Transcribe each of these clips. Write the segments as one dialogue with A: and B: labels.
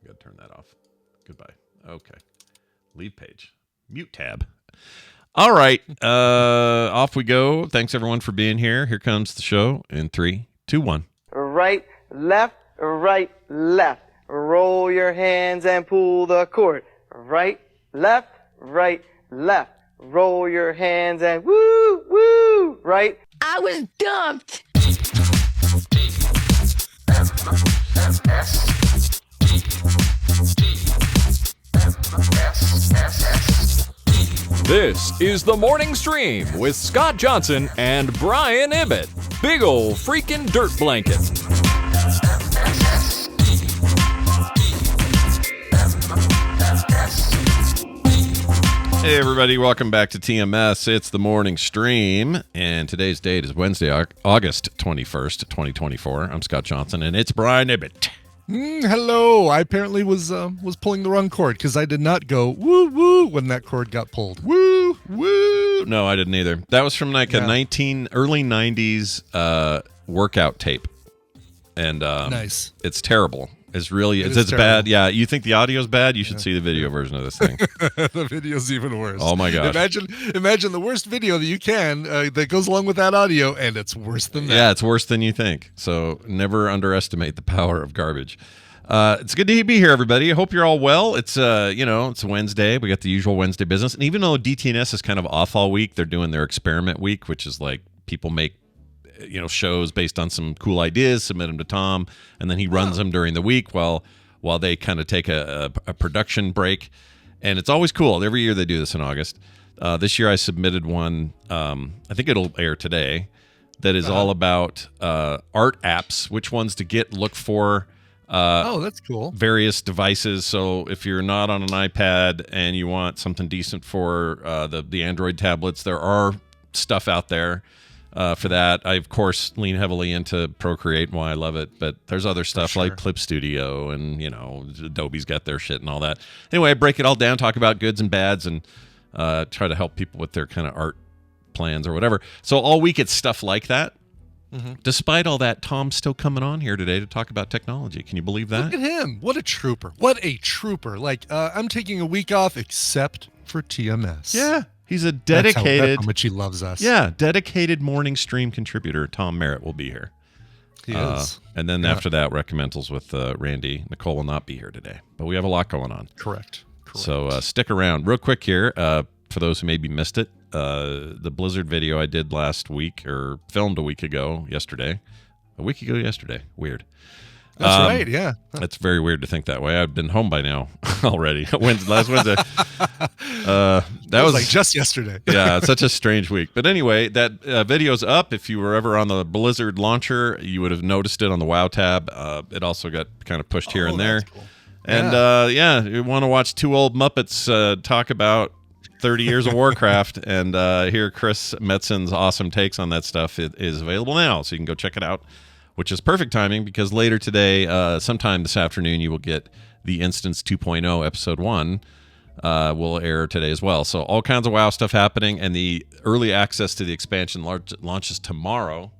A: I got to turn that off. Goodbye. Okay. Leave page. Mute tab. All right. Off we go. Thanks, everyone, for being here. Here comes the show in 3, 2, 1.
B: Right, left, right, left. Roll your hands and pull the cord. Right, left, left. Roll your hands and woo, woo, right.
C: I was dumped.
D: This is the Morning Stream with Scott Johnson and Brian Ibbott. Big ol' freaking dirt blanket.
A: Hey, everybody. Welcome back to TMS. It's the Morning Stream, and today's date is Wednesday, August 21st, 2024. I'm Scott Johnson, and it's Brian Ibbott.
E: Hello. I apparently was pulling the wrong cord because I did not go woo woo when that cord got pulled. Woo woo.
A: No, I didn't either. That was from like a early 90s workout tape, and
E: nice.
A: It's terrible. It's
E: terrible.
A: bad. Yeah, you think the audio's bad? You should see the video version of this thing.
E: The video's even worse.
A: Oh my gosh!
E: Imagine the worst video that you can that goes along with that audio, and it's worse than that.
A: Yeah, it's worse than you think. So never underestimate the power of garbage. It's good to be here, everybody. I hope you're all well. It's it's Wednesday. We got the usual Wednesday business, and even though DTNS is kind of off all week, they're doing their experiment week, which is like people make shows based on some cool ideas, submit them to Tom, and then he runs them during the week while they kind of take a production break. And it's always cool. Every year they do this in August. This year I submitted one, I think it'll air today, that is all about art apps, which ones to look for.
E: That's cool.
A: Various devices. So if you're not on an iPad and you want something decent for the Android tablets, there are stuff out there. For that, I of course lean heavily into Procreate and why I love it, but there's other stuff like Clip Studio and Adobe's got their shit and all that. Anyway, I break it all down, talk about goods and bads, and try to help people with their kind of art plans or whatever. So all week it's stuff like that. Mm-hmm. Despite all that, Tom's still coming on here today to talk about technology. Can you believe that?
E: Look at him! What a trooper! What a trooper! Like I'm taking a week off except for TMS.
A: Yeah. He's a dedicated...
E: That's how much he loves us.
A: Yeah, dedicated morning stream contributor. Tom Merritt will be here.
E: He is.
A: And then after that, Recommentals with Randy. Nicole will not be here today. But we have a lot going on.
E: Correct.
A: So stick around. Real quick here, for those who maybe missed it, the Blizzard video I did last week, or filmed a week ago yesterday. Weird.
E: That's right, yeah.
A: It's very weird to think that way. I've been home by now already. Last Wednesday. That was
E: like just yesterday.
A: Yeah, it's such a strange week. But anyway, that video's up. If you were ever on the Blizzard launcher, you would have noticed it on the WoW tab. It also got kind of pushed here and there. Cool. And you want to watch two old Muppets talk about 30 years of Warcraft and hear Chris Metzen's awesome takes on that stuff. It is available now, so you can go check it out. Which is perfect timing because later today, sometime this afternoon, you will get the Instance 2.0 Episode 1 will air today as well. So all kinds of WoW stuff happening, and the early access to the expansion launches tomorrow.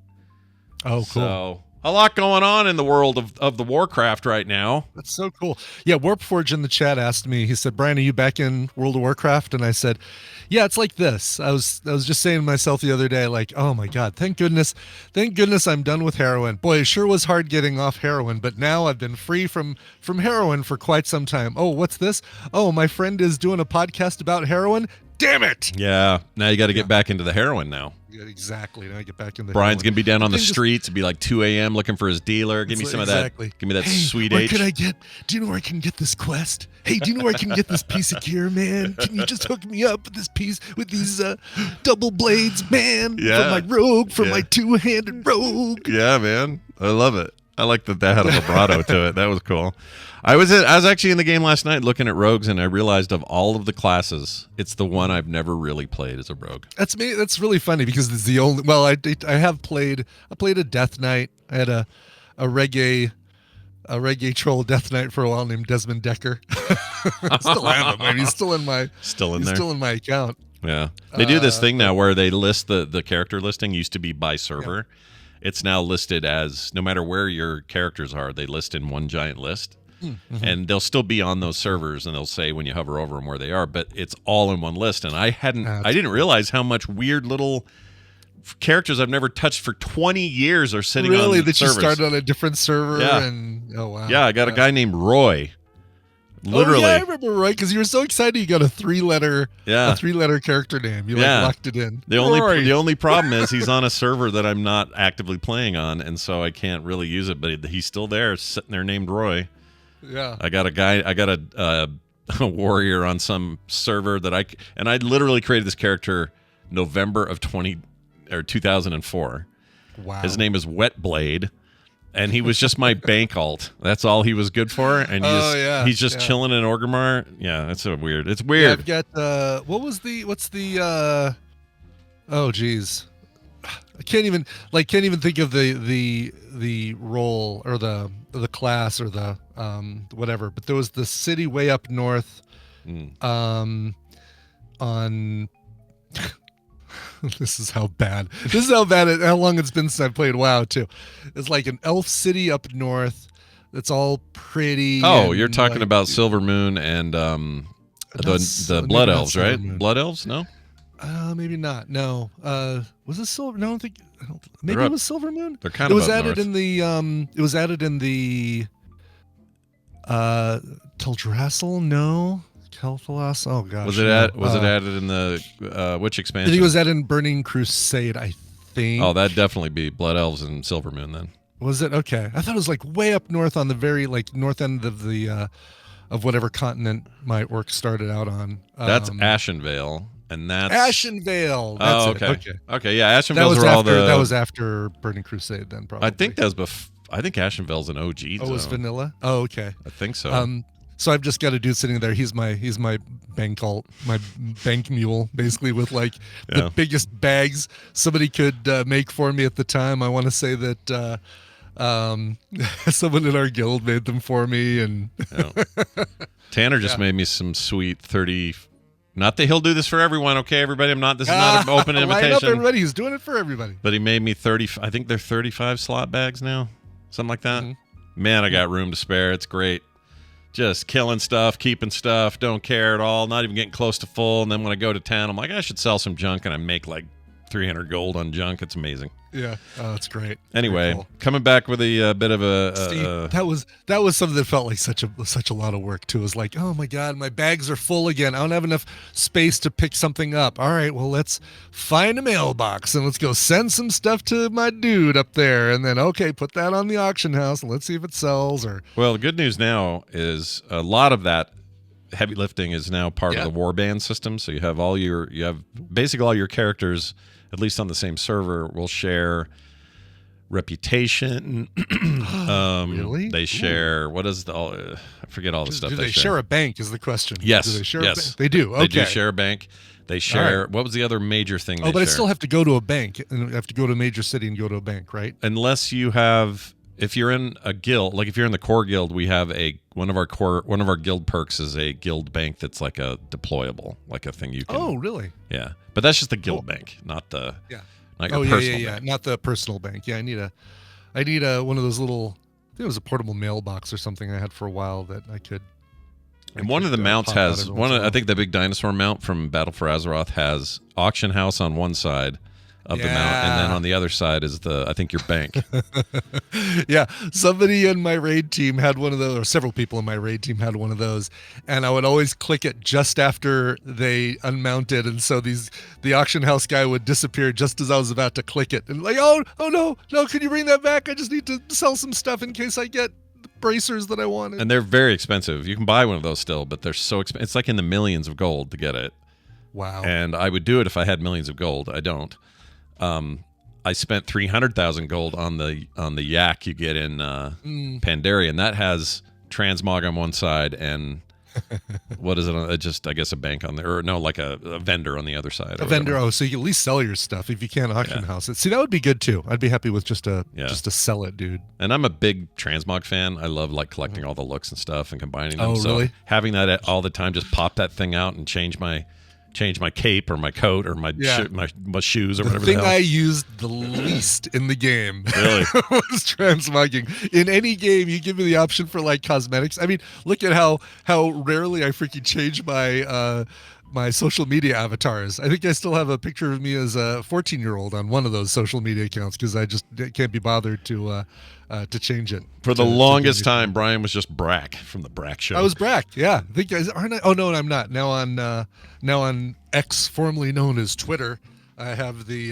E: Oh, cool.
A: So a lot going on in the world of the Warcraft right now.
E: That's so cool. Yeah, Warpforge in the chat asked me, he said, Brian, are you back in World of Warcraft? And I said, yeah, it's like this. I was just saying to myself the other day, like, oh my God, thank goodness I'm done with heroin. Boy, it sure was hard getting off heroin, but now I've been free from heroin for quite some time. Oh, what's this? Oh, my friend is doing a podcast about heroin. Damn it!
A: Yeah, now you got to get back into the heroin now.
E: Yeah, exactly. Now I get back in the
A: Brian's going to be down on the streets. It'd be like 2 a.m. looking for his dealer. Give me some of that. Give me that sweet H.
E: Do you know where I can get this quest? Hey, do you know where I can get this piece of gear, man? Can you just hook me up with this piece, with these double blades, man?
A: Yeah.
E: For my two-handed rogue.
A: Yeah, man. I love it. I like that had a vibrato to it. That was cool. I was actually in the game last night looking at rogues, and I realized of all of the classes, it's the one I've never really played as a rogue.
E: That's me. That's really funny because it's the only. Well, I have played. I played a Death Knight. I had a reggae troll Death Knight for a while named Desmond Decker. Still have him. I mean, he's still in my still in my account.
A: Yeah, they do this thing now where they list the character listing. Used to be by server. Yeah. It's now listed as no matter where your characters are, they list in one giant list. and they'll still be on those servers, and they'll say when you hover over them where they are, but it's all in one list. And I didn't realize how much weird little characters I've never touched for 20 years are sitting on
E: Really? That
A: servers.
E: you started on a different server?
A: Yeah.
E: And, oh, wow.
A: Yeah, I got a guy named Roy. Literally.
E: Oh, yeah, I remember Roy, because you were so excited you got a three-letter character name. You locked it in.
A: The only problem is he's on a server that I'm not actively playing on, and so I can't really use it. But he's still there, sitting there, named Roy.
E: Yeah.
A: I got a warrior on some server that I literally created this character November of 2004.
E: Wow.
A: His name is Wetblade. And he was just my bank alt. That's all he was good for. And he's just chilling in Orgrimmar. Yeah, that's so weird. It's weird.
E: Yeah, I've got oh geez. I can't even think of the role or the class or the whatever. But there was the city way up north on This is how bad how long it's been since I played WoW too. It's like an elf city up north that's all pretty.
A: Oh, you're talking about Silver Moon and the Blood Elves, right? Blood Elves? No?
E: Maybe not. No. Was it Silver? No, I don't think. Maybe it was Silver Moon.
A: They're kind of.
E: It was added in the. It was added in the. Teldrassil? No. Kel'Thas? Oh gosh.
A: Was it added in the which expansion?
E: I think it was added in Burning Crusade, I think.
A: Oh, that'd definitely be Blood Elves and Silver Moon then.
E: Was it? Okay. I thought it was like way up north on the very north end of the of whatever continent my orc started out on.
A: That's Ashenvale, and that's
E: Ashenvale. That's
A: okay. Okay, yeah, Ashenvale's were all the.
E: That was after Burning Crusade, then probably.
A: I think that was I think Ashenvale's an OG.
E: Oh, it was vanilla. Oh, okay.
A: I think so.
E: So I've just got a dude sitting there. He's my bank alt, my bank mule, basically, with like the biggest bags somebody could make for me at the time. I want to say that someone in our guild made them for me, and
A: Tanner just made me some sweet 30. Not that he'll do this for everyone, okay, everybody. This is not an open invitation.
E: Line up, everybody. He's doing it for everybody.
A: But he made me 30. I think they're 35 slot bags now, something like that. Man, I got room to spare. It's great. Just killing stuff, keeping stuff, don't care at all, not even getting close to full. And then when I go to town, I'm like, I should sell some junk, and I make like 300 gold on junk. It's amazing.
E: Yeah, oh, that's great.
A: Anyway, cool. Coming back with a bit of a
E: Steve, that was something that felt like such a lot of work too. It was like, oh my god, my bags are full again. I don't have enough space to pick something up. All right, well, let's find a mailbox and let's go send some stuff to my dude up there, and then put that on the auction house and let's see if it sells. Or
A: well, the good news now is a lot of that heavy lifting is now part of the warband system. So you have basically all your characters, at least on the same server, will share reputation.
E: Really?
A: They share what is I forget all the stuff.
E: Do they share a bank? Is the question?
A: Yes.
E: Do they share
A: yes.
E: A bank? They do. Okay.
A: They do share a bank. They share. Right. What was the other major thing?
E: Oh, but I still have to go to a bank and I have to go to a major city and go to a bank, right?
A: Unless you have. If you're in a guild, like if you're in the core guild, we have one of our guild perks is a guild bank that's like a deployable, like a thing you can.
E: Oh, really?
A: Yeah, but that's just the guild bank, not your personal bank.
E: Not the personal bank. Yeah, I need a one of those little. I think it was a portable mailbox or something I had for a while that I could.
A: And one of the mounts has I think the big dinosaur mount from Battle for Azeroth has auction house on one side of the mount, and then on the other side is I think your bank.
E: Yeah, somebody in my raid team had one of those, or several people in my raid team had one of those, and I would always click it just after they unmounted, and so the auction house guy would disappear just as I was about to click it, and like, oh no, can you bring that back? I just need to sell some stuff in case I get the bracers that I wanted.
A: And they're very expensive. You can buy one of those still, but they're so expensive. It's like in the millions of gold to get it.
E: Wow.
A: And I would do it if I had millions of gold. I don't. I spent 300,000 gold on the yak you get in Pandaria, and that has transmog on one side and what is it? Just I guess a bank on there, or no, like a vendor on the other side.
E: A vendor. Oh, so you can at least sell your stuff if you can't auction house it. See, that would be good too. I'd be happy with just to sell it, dude.
A: And I'm a big transmog fan. I love like collecting all the looks and stuff and combining them.
E: Oh,
A: so
E: really?
A: Having that all the time, just pop that thing out and change my change my cape or my coat or my my shoes or whatever.
E: The thing
A: the hell.
E: I used the least in the game
A: Really?
E: was transmugging. In any game, you give me the option for like cosmetics. I mean, look at how rarely I freaking change my my social media avatars. I think I still have a picture of me as a 14-year-old on one of those social media accounts because I just can't be bothered to change it.
A: For the longest time, Brian was just Brack from the Brack Show.
E: I was Brack, yeah. I think aren't I? Oh no, I'm not. Now on X, formerly known as Twitter, I have the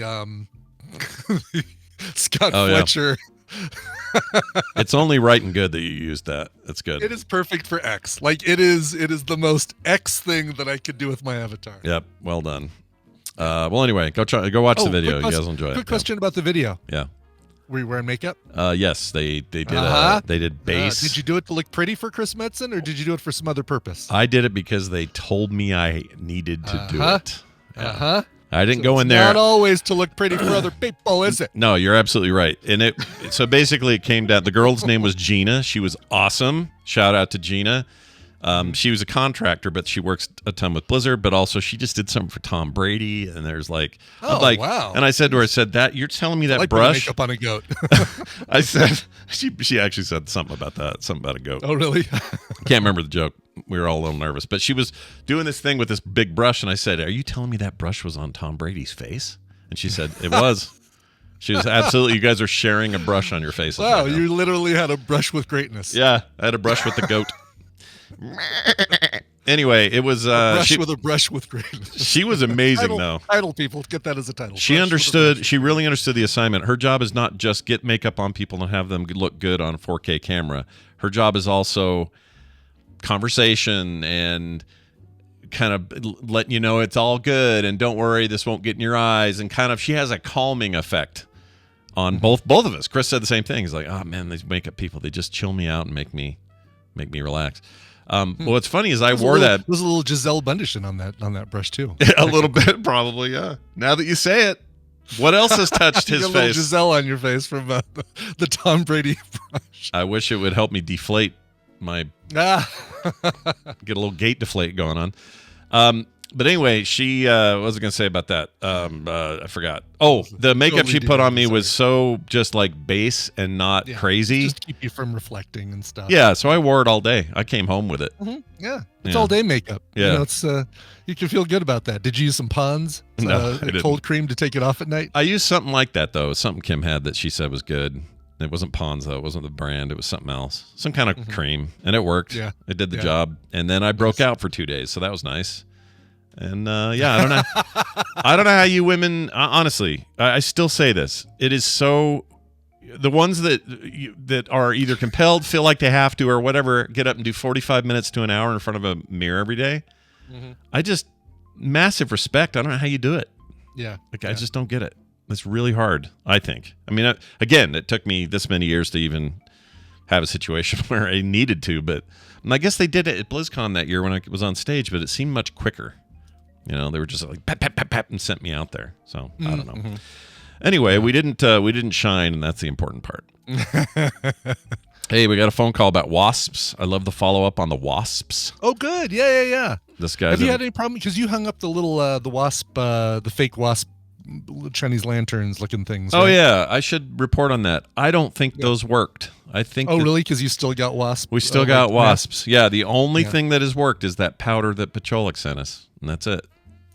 E: Scott Fletcher.
A: It's only right and good that you used that. That's good.
E: It is perfect for X. Like it is the most X thing that I could do with my avatar.
A: Yep. Well done. Well, anyway, go watch the video. You guys will enjoy it.
E: Quick question about the video.
A: Yeah.
E: Were you wearing makeup?
A: Yes, they did. They did base.
E: Did you do it to look pretty for Chris Metzen, or did you do it for some other purpose?
A: I did it because they told me I needed to do it.
E: Yeah.
A: I didn't go in there.
E: Not always to look pretty for other people, is it?
A: No, you're absolutely right. And so basically it came down. The girl's name was Gina. She was awesome. Shout out to Gina. She was a contractor, but she works a ton with Blizzard. But also she just did something for Tom Brady. And there's like,
E: wow.
A: And I said to her, that you're telling me that
E: like
A: brush?
E: Makeup on a goat.
A: I said she actually said something about that, something about a goat.
E: Oh, really?
A: Can't remember the joke. We were all a little nervous, but she was doing this thing with this big brush, and I said, "Are you telling me that brush was on Tom Brady's face?" And she said, "It was." She was absolutely. You guys are sharing a brush on your faces.
E: Wow,
A: right now.
E: you literally had a brush with greatness.
A: Yeah, I had a brush with the goat. Anyway, it was
E: with a brush with greatness.
A: She was amazing, though.
E: Title people get that as a title.
A: She understood. She really understood the assignment. Her job is not just get makeup on people and have them look good on a 4K camera. Her job is also conversation and kind of letting you know it's all good and don't worry, this won't get in your eyes, and kind of she has a calming effect on both of us. Chris said the same thing. He's like, oh man, these makeup people, they just chill me out and make me relax. Well, what's funny is I wore that.
E: There's a little Giselle Bundchen on that brush too.
A: A little bit, probably, yeah. Now that you say it, what else has touched his
E: face? A little Giselle on your face from the Tom Brady brush.
A: I wish it would help me deflate my get a little gate deflate going on. But anyway, she what was I going to say about that? I forgot. Oh, the makeup she put on me was so just like base and not crazy.
E: Just to keep you from reflecting and stuff.
A: Yeah, so I wore it all day. I came home with it.
E: Mm-hmm. Yeah, it's all day makeup.
A: Yeah,
E: you know, it's you can feel good about that. Did you use some Pond's
A: No, I didn't.
E: cold cream to take it off at night?
A: I used something like that though. Something Kim had that she said was good. It wasn't Pond's though. It wasn't the brand. It was something else. Some kind of cream, and it worked. Yeah, it did the job. And then I broke out for 2 days, so that was nice. And I don't know. I don't know how you women. Honestly, I still say this. It is so. The ones that are either compelled, feel like they have to, or whatever, get up and do 45 minutes to an hour in front of a mirror every day. I just massive respect. I don't know how you do it.
E: Yeah,
A: I just don't get it. It's really hard, I think. I mean, again, it took me this many years to even have a situation where I needed to, but I guess they did it at BlizzCon that year when I was on stage, but it seemed much quicker. You know, they were just like pap, pap, pap, pap, and sent me out there. So I don't know. Anyway, we didn't shine, and that's the important part. Hey, we got a phone call about wasps. I love the follow up on the wasps.
E: Oh, good. Yeah.
A: This guy.
E: Have you had any problem? Because you hung up the little the wasp, the fake wasp Chinese lanterns looking things.
A: Oh
E: right?
A: yeah, I should report on that. I don't think those worked. I think.
E: Oh really? Because you still got wasps.
A: We still got wasps. Yeah, the only thing that has worked is that powder that Pacholik sent us, and that's it.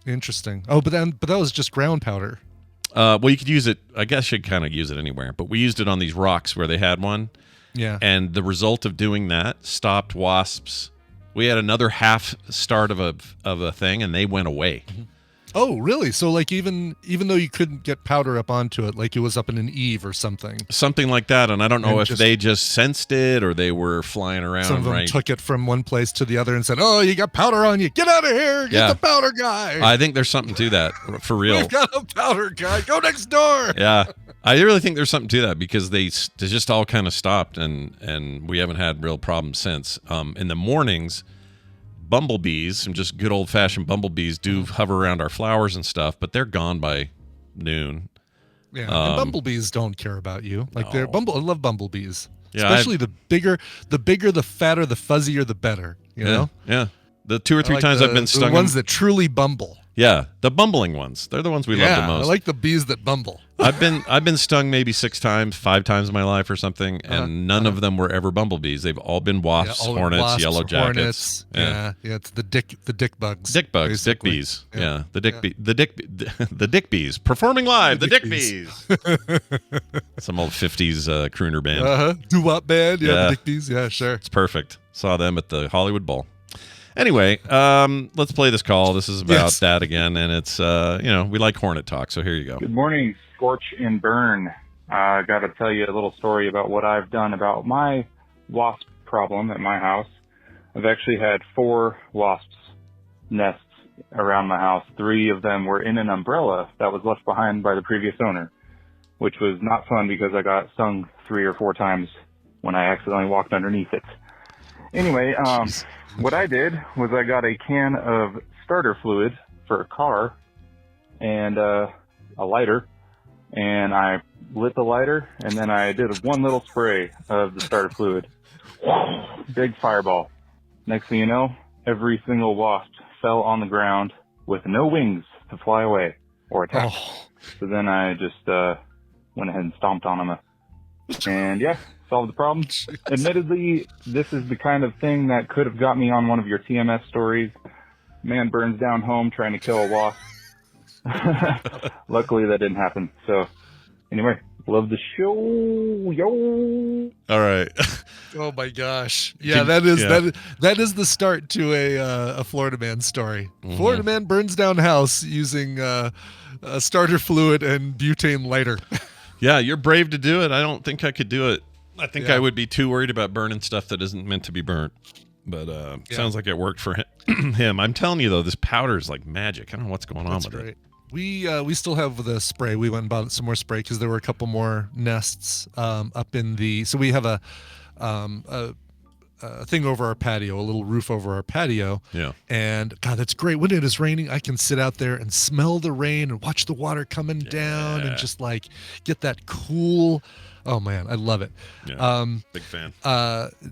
E: Interesting. Oh, but that was just ground powder.
A: Well, you could use it. I guess you could kind of use it anywhere, but we used it on these rocks where they had one.
E: Yeah.
A: And the result of doing that stopped wasps. We had another half start of a thing, and they went away.
E: Oh, really? So, like, even though you couldn't get powder up onto it, like it was up in an eave or something.
A: Something like that, and I don't know if they just sensed it or they were flying around.
E: Some of them took it from one place to the other and said, "Oh, you got powder on you! Get out of here! Get the powder guy!"
A: I think there's something to that, for real.
E: We've got a powder guy. Go next door.
A: Yeah, I really think there's something to that because they just all kind of stopped, and we haven't had real problems since. In the mornings, bumblebees, some just good old-fashioned bumblebees, do hover around our flowers and stuff, but they're gone by noon.
E: Yeah, and bumblebees don't care about you. Like I love bumblebees.
A: Yeah,
E: especially the bigger, the fatter, the fuzzier, the better. You know?
A: Yeah. The 2 or 3 times I've been stung.
E: The ones that truly bumble.
A: Yeah, the bumbling ones. They're the ones we love the most.
E: I like the bees that bumble.
A: I've been stung maybe 6 times, 5 times in my life or something, and none of them were ever bumblebees. They've all been wasps, hornets,
E: wasps,
A: yellow
E: hornets.
A: jackets.
E: Yeah, it's the dick bugs.
A: Dick bugs,
E: basically.
A: dick bees. Yeah, the dick bees performing live. The dick bees. Some old 50s crooner band.
E: Doo-wop band. Yeah,
A: Yeah.
E: the dick bees. Yeah, sure.
A: It's perfect. Saw them at the Hollywood Bowl. Anyway, let's play this call. This is about that again, and it's we like hornet talk, so here you go.
F: Good morning, Scorch and Burn. I got to tell you a little story about what I've done about my wasp problem at my house. I've actually had 4 wasps nests around my house. 3 of them were in an umbrella that was left behind by the previous owner, which was not fun because I got stung 3 or 4 times when I accidentally walked underneath it. Anyway, what I did was I got a can of starter fluid for a car and a lighter, and I lit the lighter, and then I did one little spray of the starter fluid. Big fireball. Next thing you know, every single wasp fell on the ground with no wings to fly away or attack. So then I just went ahead and stomped on them. And yeah, solved the problem. Admittedly, this is the kind of thing that could have got me on one of your TMS stories. Man burns down home trying to kill a wasp. Luckily, that didn't happen. So anyway, love the show. Yo.
A: All right.
E: Oh my gosh! Yeah, that is the start to a Florida man story. Mm-hmm. Florida man burns down house using starter fluid and butane lighter.
A: Yeah, you're brave to do it. I don't think I could do it. I think I would be too worried about burning stuff that isn't meant to be burnt. But sounds like it worked for him. I'm telling you though, this powder is like magic. I don't know what's going on with it.
E: We still have the spray. We went and bought some more spray because there were a couple more nests up in the. So we have a thing over our patio, a little roof over our patio.
A: Yeah.
E: And God, that's great. When it is raining, I can sit out there and smell the rain and watch the water coming down and just like get that cool. Oh man, I love it.
A: Yeah, big fan.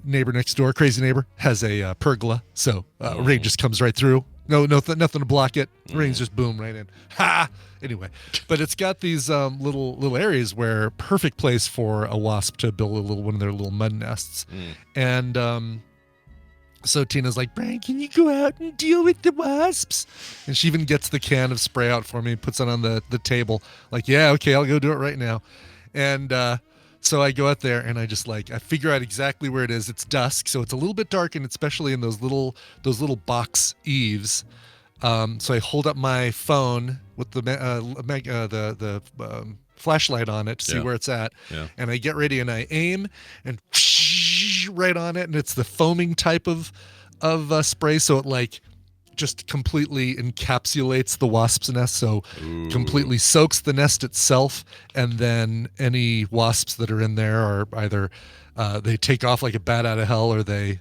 E: Neighbor next door, crazy neighbor, has a pergola, so rain just comes right through. Nothing to block it. Rain's just boom right in. Ha! Anyway, but it's got these little areas where perfect place for a wasp to build one of their little mud nests. And so Tina's like, Brian, can you go out and deal with the wasps? And she even gets the can of spray out for me, puts it on the table. Like, yeah, okay, I'll go do it right now. And so I go out there and I figure out exactly where it is. It's dusk, so it's a little bit dark, and especially in those little box eaves. So I hold up my phone with the flashlight on it to see where it's at, and I get ready and I aim and right on it, and it's the foaming type of spray, so it just completely encapsulates the wasp's nest, so completely soaks the nest itself, and then any wasps that are in there are either they take off like a bat out of hell, or they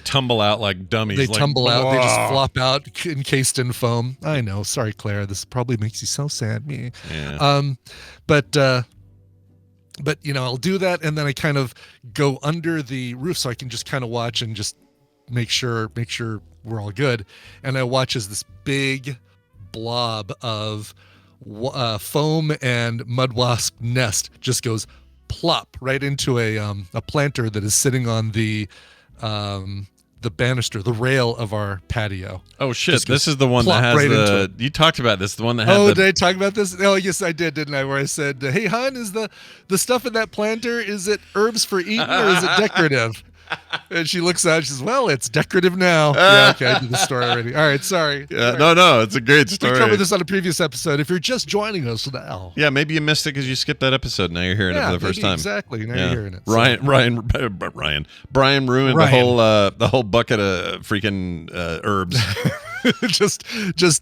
A: tumble out like dummies.
E: They tumble out. They just flop out, encased in foam. I know. Sorry, Claire. This probably makes you so sad.
A: Yeah.
E: But I'll do that, and then I kind of go under the roof so I can just kind of watch and just make sure we're all good. And I watch as this big blob of foam and mud wasp nest just goes plop right into a planter that is sitting on the banister, the rail of our patio.
A: Oh shit! This is the one that has you talked about this. The one that has.
E: Did I talk about this? Oh, yes, I did, didn't I? Where I said, "Hey, hon, is the stuff in that planter, is it herbs for eating or is it decorative?" And she looks out. She says, "Well, it's decorative now." Yeah, okay, I did the story already. All right, sorry.
A: Yeah, no, it's a great story.
E: We covered this on a previous episode. If you're just joining us now,
A: yeah, maybe you missed it because you skipped that episode. Now you're hearing it for the first time.
E: Exactly. Now you're hearing it.
A: Brian ruined the whole bucket of freaking herbs.
E: just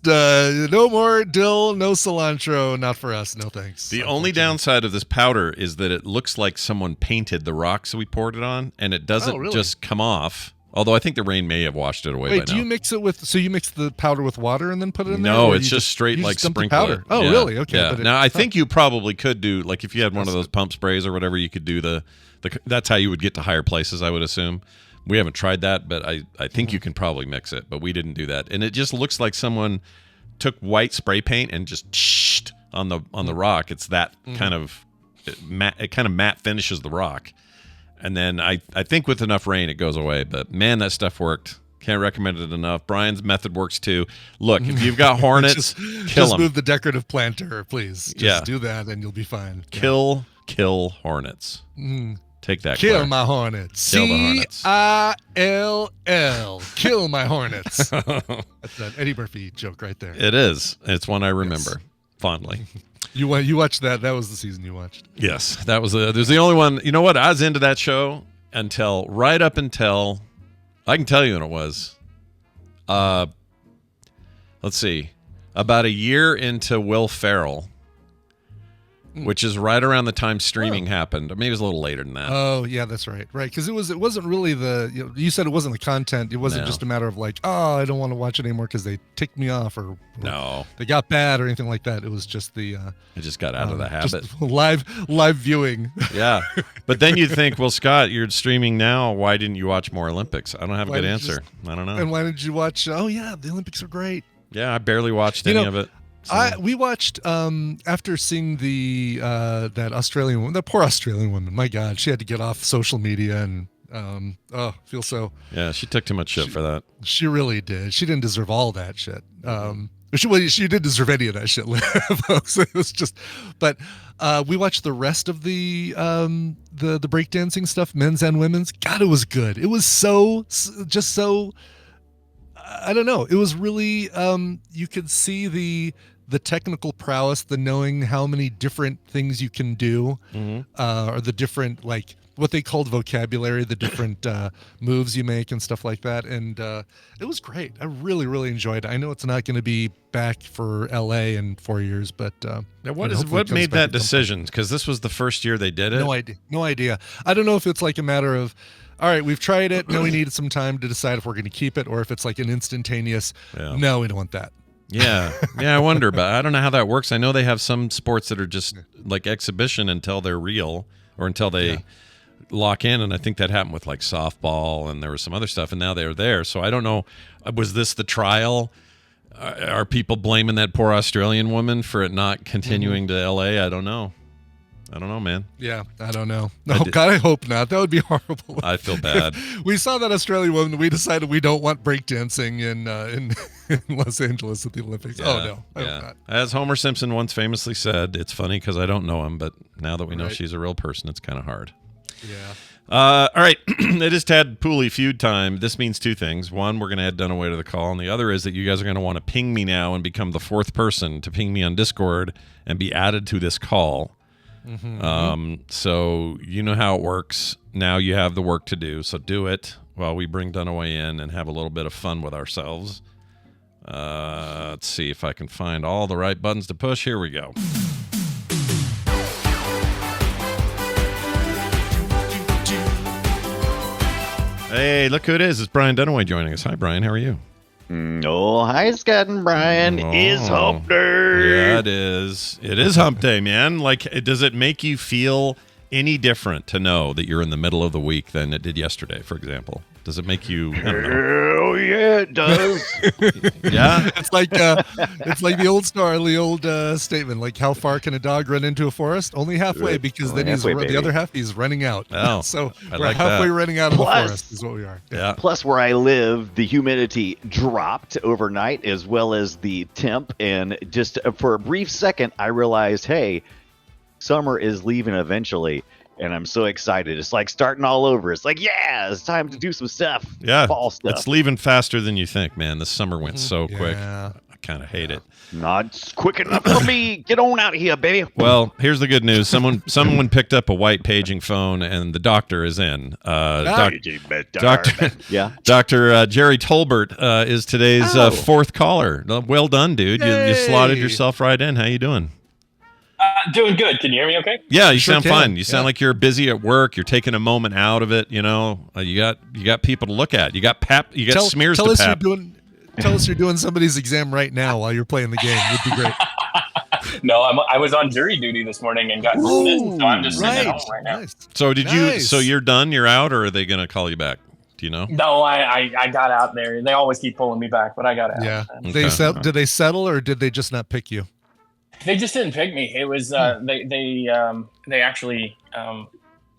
E: no more dill, no cilantro, not for us. No thanks.
A: The only downside of this powder is that it looks like someone painted the rocks we poured it on, and it doesn't just come off. Although I think the rain may have washed it away by now.
E: Wait, do you mix it with? So you mix the powder with water and then put it in there?
A: No, it's just straight sprinkle powder.
E: Oh, really? Okay.
A: Yeah. Now I think you probably could do if you had one of those pump sprays or whatever, you could do that's how you would get to higher places, I would assume. We haven't tried that, but I think you can probably mix it, but we didn't do that. And it just looks like someone took white spray paint and just on the rock. It's that kind of matte finishes the rock. And then I think with enough rain it goes away. But man, that stuff worked. Can't recommend it enough. Brian's method works too. Look, if you've got hornets, kill them.
E: Move the decorative planter, please. Just do that and you'll be fine.
A: Kill hornets. Take that.
E: Kill
A: Claire.
E: my hornets.
A: Kill the hornets.
E: C-I-L-L. Kill my hornets. That's an Eddie Murphy joke right there.
A: It is. It's one I remember fondly.
E: You watched that. That was the season you watched.
A: Yes, that was there's the only one. You know what? I was into that show right up until I can tell you when it was. Let's see, about a year into Will Ferrell, which is right around the time streaming happened. Or maybe it was a little later than that.
E: Oh yeah, that's right. Right, because it wasn't really you said it wasn't the content. It wasn't just a matter of like, oh, I don't want to watch it anymore because they ticked me off or they got bad or anything like that. It was just the
A: I just got out of the habit.
E: Just live viewing.
A: Yeah, but then you'd think, well, Scott, you're streaming now. Why didn't you watch more Olympics? I don't have a good answer. I don't know.
E: And why did you watch? Oh yeah, the Olympics are great.
A: Yeah, I barely watched any of it. So.
E: We watched after seeing the that Australian woman, that poor Australian woman. My God, she had to get off social media and feel so.
A: Yeah, she took too much shit for that.
E: She really did. She didn't deserve all that shit. She didn't deserve any of that shit, folks. It was just, but we watched the rest of the breakdancing stuff, men's and women's. God, it was good. It was so. I don't know. It was really you could see the technical prowess, the knowing how many different things you can do, or the different like what they called vocabulary, the different moves you make and stuff like that. And it was great. I really, really enjoyed it. I know it's not going to be back for LA in 4 years, but
A: what made that decision? Because this was the first year they did it.
E: No idea. I don't know if it's like a matter of, all right, we've tried it. Now we needed some time to decide if we're going to keep it, or if it's like an instantaneous, no, we don't want that.
A: Yeah, I wonder, but I don't know how that works. I know they have some sports that are just like exhibition until they're real or until they lock in, and I think that happened with like softball, and there was some other stuff, and now they're there. So I don't know. Was this the trial? Are people blaming that poor Australian woman for it not continuing to LA? I don't know. I don't know, man.
E: Yeah, I don't know. No, God, I hope not. That would be horrible.
A: I feel bad.
E: We saw that Australian woman. We decided we don't want breakdancing in Los Angeles at the Olympics.
A: Yeah,
E: Oh, no. I hope not.
A: As Homer Simpson once famously said, it's funny because I don't know him, but now that we know she's a real person, it's kind of hard.
E: Yeah.
A: All right. It is Tadpooly Feud time. This means two things. One, we're going to add Dunaway to the call, and the other is that you guys are going to want to ping me now and become the fourth person to ping me on Discord and be added to this call. So you know how it works. Now you have the work to do, so do it while we bring Dunaway in and have a little bit of fun with ourselves. Let's see if I can find all the right buttons to push. Here we go. Hey, look who it is. It's Brian Dunaway joining us. Hi, Brian. How are you?
G: Oh, hi, Scott and Brian. It's hump day.
A: Yeah, it is. It is hump day, man. Like, does it make you feel any different to know that you're in the middle of the week than it did yesterday, for example? Does it make you? I don't know.
G: Hell yeah, it does.
A: Yeah,
E: it's like the old statement. Like, how far can a dog run into a forest? Only halfway, because then the other half he's running out.
A: Oh,
E: so
A: I
E: we're
A: like
E: halfway
A: that.
E: running out of the forest is what we are.
A: Yeah.
G: Plus, where I live, the humidity dropped overnight, as well as the temp. And just for a brief second, I realized, hey, summer is leaving eventually. And I'm so excited. It's like starting all over. It's like, yeah, it's time to do some stuff.
A: Yeah,
G: fall stuff.
A: It's leaving faster than you think, man. The summer went so quick. I kind of hate it.
G: Not quick enough for me. Get on out of here, baby.
A: Well, here's the good news. Someone picked up a white paging phone, and the doctor is in. Doctor Jerry Tolbert is today's fourth caller. Well done, dude. You slotted yourself right in. How you doing?
H: Doing good. Can you hear me okay?
A: Yeah, you sound fine. You sound like you're busy at work. You're taking a moment out of it. You know, you got people to look at. You got smears to pap.
E: Tell us you're doing somebody's exam right now while you're playing the game. Would be great.
H: No, I was on jury duty this morning and got dismissed, so I'm just sitting at home right now.
E: Nice.
A: So So you're done? You're out, or are they going to call you back? You know?
H: No, I got out there. They always keep pulling me back, but I got out.
E: Yeah.
A: Okay.
E: Did they settle or did they just not pick you?
H: They just didn't pick me. It was they actually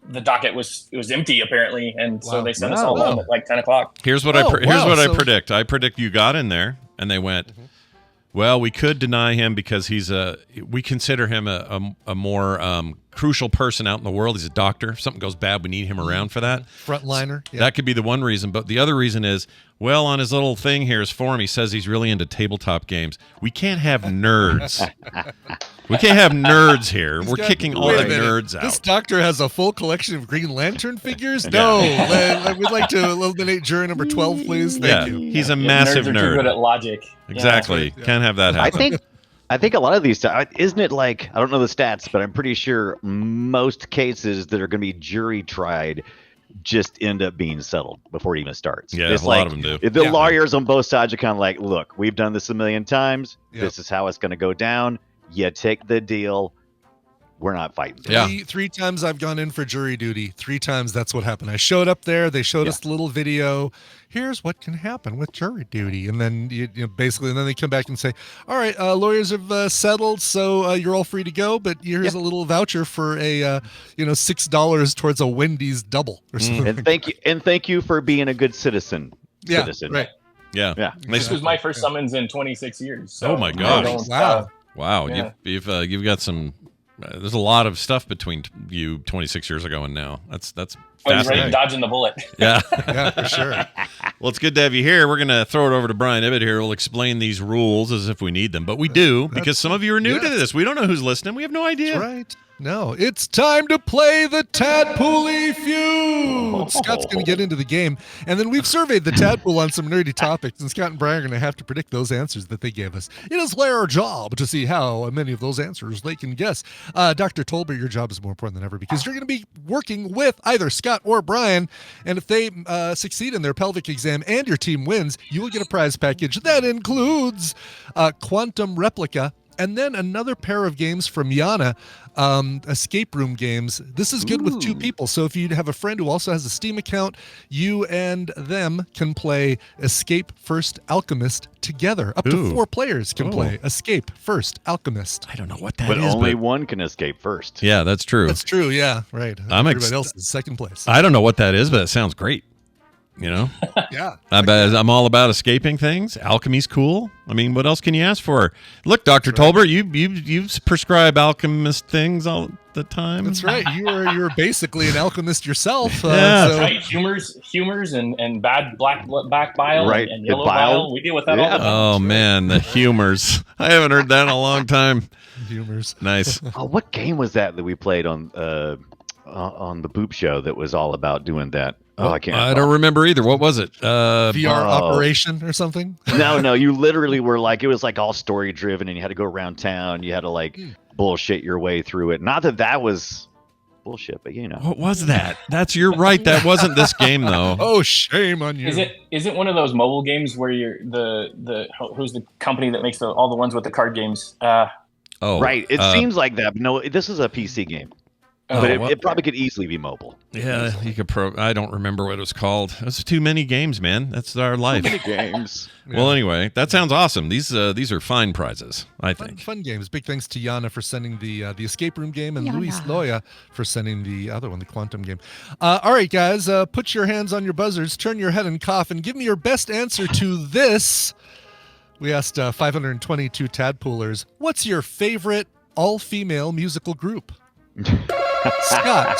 H: the docket was empty apparently, and so they sent us all home at like 10 o'clock.
A: Here's what I predict. I predict you got in there, and they went. Well, we could deny him because we consider him a more crucial person out in the world. He's a doctor. If something goes bad, we need him around for that.
E: Frontliner. Yeah.
A: That could be the one reason. But the other reason is, well, on his little thing here, his form, he says he's really into tabletop games. We can't have nerds. We can't have nerds here. We're kicking all the nerds out.
E: This doctor has a full collection of Green Lantern figures? No. We'd like to eliminate jury number 12, please. Thank you.
A: He's a massive
H: nerds are
A: nerd.
H: too good at logic.
A: Exactly.
H: Yeah.
A: Can't have that happen.
G: I think a lot of these, isn't it like, I don't know the stats, but I'm pretty sure most cases that are going to be jury tried just end up being settled before it even starts.
A: Yeah,
G: it's
A: a lot of them do.
G: The lawyers on both sides are kind of like, look, we've done this a million times.
E: Yep.
G: This is how it's going to go down. You take the deal. We're not fighting.
E: Three times I've gone in for jury duty. 3 times that's what happened. I showed up there. They showed us the little video. Here's what can happen with jury duty. And then basically, and then they come back and say, all right, lawyers have settled, so you're all free to go. But here's a little voucher for a $6 towards a Wendy's double or something.
G: And thank you for being a good citizen.
E: Right.
A: Yeah.
H: This was my first summons in 26 years. So
A: oh my gosh! Wow.
E: Yeah.
A: You've got some. There's a lot of stuff between you 26 years ago and now. That's fascinating.
H: Dodging the bullet.
A: Yeah.
E: Yeah, for sure.
A: Well, it's good to have you here. We're going to throw it over to Brian Ibbott here. We'll explain these rules as if we need them, but we do because some of you are new to this. We don't know who's listening. We have no idea.
E: That's right. No, it's time to play the Tadpooly Feud. Scott's going to get into the game, and then we've surveyed the Tadpool on some nerdy topics, and Scott and Brian are going to have to predict those answers that they gave us. It is their job to see how many of those answers they can guess. Dr. Tolbert, your job is more important than ever because you're going to be working with either Scott or Brian, and if they succeed in their pelvic exam and your team wins, you will get a prize package that includes Quantum Replica, and then another pair of games from Yana, escape room games. This is good with 2 people. So if you have a friend who also has a Steam account, you and them can play Escape First Alchemist together. Up to 4 players can play Escape First Alchemist.
A: I don't know what that
G: but
A: is.
G: Only one can escape first.
A: Yeah, that's true.
E: That's true. Yeah, right. Everybody else is second place.
A: I don't know what that is, but it sounds great. You know?
E: Yeah.
A: I'm all about escaping things. Alchemy's cool. I mean, what else can you ask for? Look, Dr. Tolbert, you prescribe alchemist things all the time.
E: That's right. You're basically an alchemist yourself.
H: That's right. Humors and bad black bile and yellow bile. We deal with that all the time.
A: Oh man, the humors. I haven't heard that in a long time.
E: Humors.
A: Nice.
G: What game was that we played on the Boop Show that was all about doing that? Oh, I can't.
A: I don't remember either. What was it?
E: VR Operation or something?
G: No. You literally were like, it was like all story driven, and you had to go around town. You had to like bullshit your way through it. Not that that was bullshit, but you know.
A: What was that? You're right. That wasn't this game though.
E: Oh, shame on you.
H: Is it one of those mobile games where you're who's the company that makes all the ones with the card games?
G: Right. It seems like that, but no, this is a PC game. But it probably could easily be mobile.
A: Yeah, you could. I don't remember what it was called. It's too many games, man. That's our life.
G: Too many games.
A: Well, anyway, that sounds awesome. These are fine prizes, I think.
E: Fun games. Big thanks to Yana for sending the escape room game, and Luis Loya for sending the other one, the quantum game. All right, guys, put your hands on your buzzers, turn your head and cough, and give me your best answer to this. We asked 522 Tadpoolers, what's your favorite all-female musical group? Scott.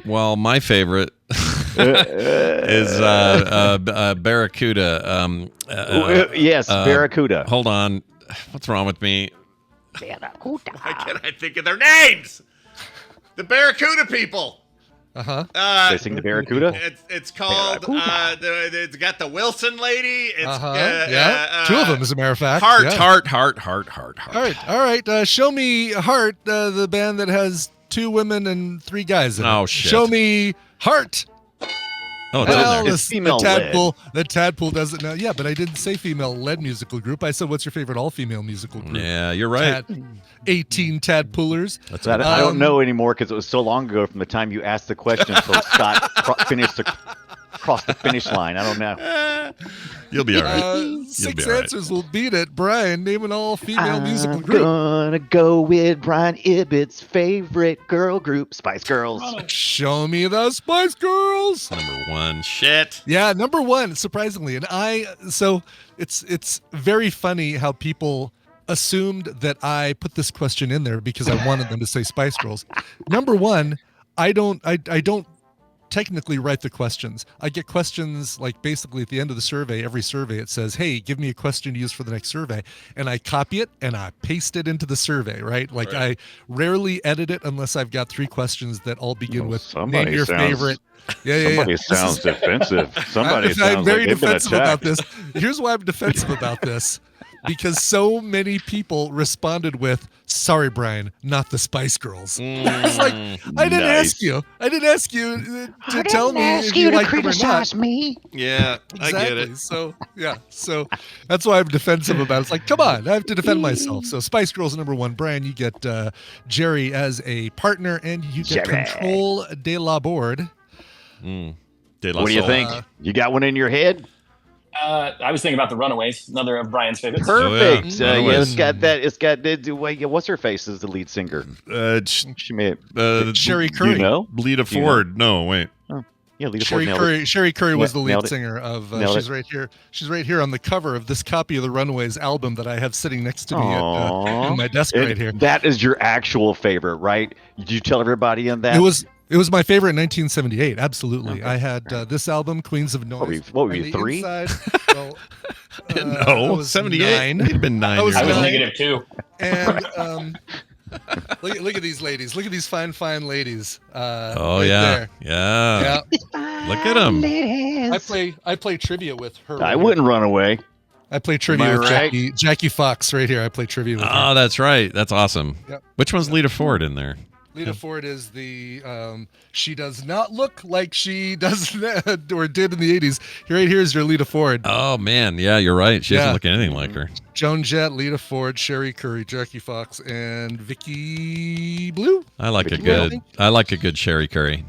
A: Well, my favorite is Barracuda.
G: Yes, Barracuda.
A: Hold on. What's wrong with me? Barracuda. Why can't I think of their names? The Barracuda People.
G: They sing the Barracuda?
A: It's called, it's got the Wilson lady. It's,
E: 2 of them, as a matter of fact.
A: Heart.
E: All right. Show me Heart, the band that has 2 women and 3 guys in it.
A: Oh, shit.
E: Show me Heart.
A: Oh, it's in there.
G: It's female-led.
E: The Tadpool doesn't know. Yeah, but I didn't say female-led musical group. I said, what's your favorite all-female musical group?
A: Yeah, you're right.
E: 18 Tadpoolers.
G: That's right. I don't know anymore because it was so long ago from the time you asked the question until Scott finished the cross the finish line. I don't know.
A: You'll be all right.
E: Six answers will beat it. Brian, name an all-female musical
G: I'm
E: group.
G: gonna go with Brian Ibbott's favorite girl group, Spice Girls.
E: Show me the Spice Girls.
A: Number 1. Shit.
E: Yeah, number 1, surprisingly. And so it's very funny how people assumed that I put this question in there because I wanted them to say Spice Girls. Number 1, I don't technically write the questions. I get questions like basically at the end of the survey, every survey it says, hey, give me a question to use for the next survey. And I copy it and I paste it into the survey, right? Like I rarely edit it unless I've got 3 questions that all begin with name your favorite.
G: Somebody sounds defensive.
E: I'm very defensive about this. Here's why I'm defensive about this. Because so many people responded with, sorry, Brian, not the Spice Girls. It's like, I didn't ask you. I didn't ask you to tell me if you like them or not.
G: Me.
A: Yeah,
E: Exactly.
A: I get it.
E: So that's why I'm defensive about it. It's like, come on, I have to defend myself. So Spice Girls number 1. Brian, you get Jerry as a partner, and you get Control de la Board.
G: What do you think? You got one in your head?
H: I was thinking about the Runaways, another of Brian's favorites.
G: Perfect. It's got that. It's got. What's her face is the lead singer? She may.
E: Sherry Curry.
G: You know?
A: Lita Ford. No, wait.
G: Oh, yeah, Lita
E: Sherry
G: Ford.
E: Curry. Sherry Curry was the lead
G: Nailed it.
E: singer of.
G: Nailed
E: She's
G: it.
E: right here. She's right here on the cover of this copy of the Runaways album that I have sitting next to me on my desk right here.
G: That is your actual favorite, right? Did you tell everybody in that?
E: It was my favorite in 1978. Absolutely. Okay. I had this album, Queens of Noise.
G: What were you 3?
A: No, 78. It'd have been 9.
H: I was negative 2.
E: And look at these ladies. Look at these fine ladies.
A: Oh yeah. Look at them.
E: I play trivia with her.
G: I wouldn't run away.
E: I play trivia with Jackie Fox right here. I play trivia with her.
A: Oh, that's right. That's awesome.
E: Yep.
A: Which one's Lita Ford in there?
E: Lita Ford is the she does not look like she does or did in the 80s. Right here's your Lita Ford.
A: Oh man, yeah, you're right. She doesn't look anything like her.
E: Joan Jett, Lita Ford, Sherry Curry, Jackie Fox, and Vicky Blue.
A: I like a good Sherry Curry.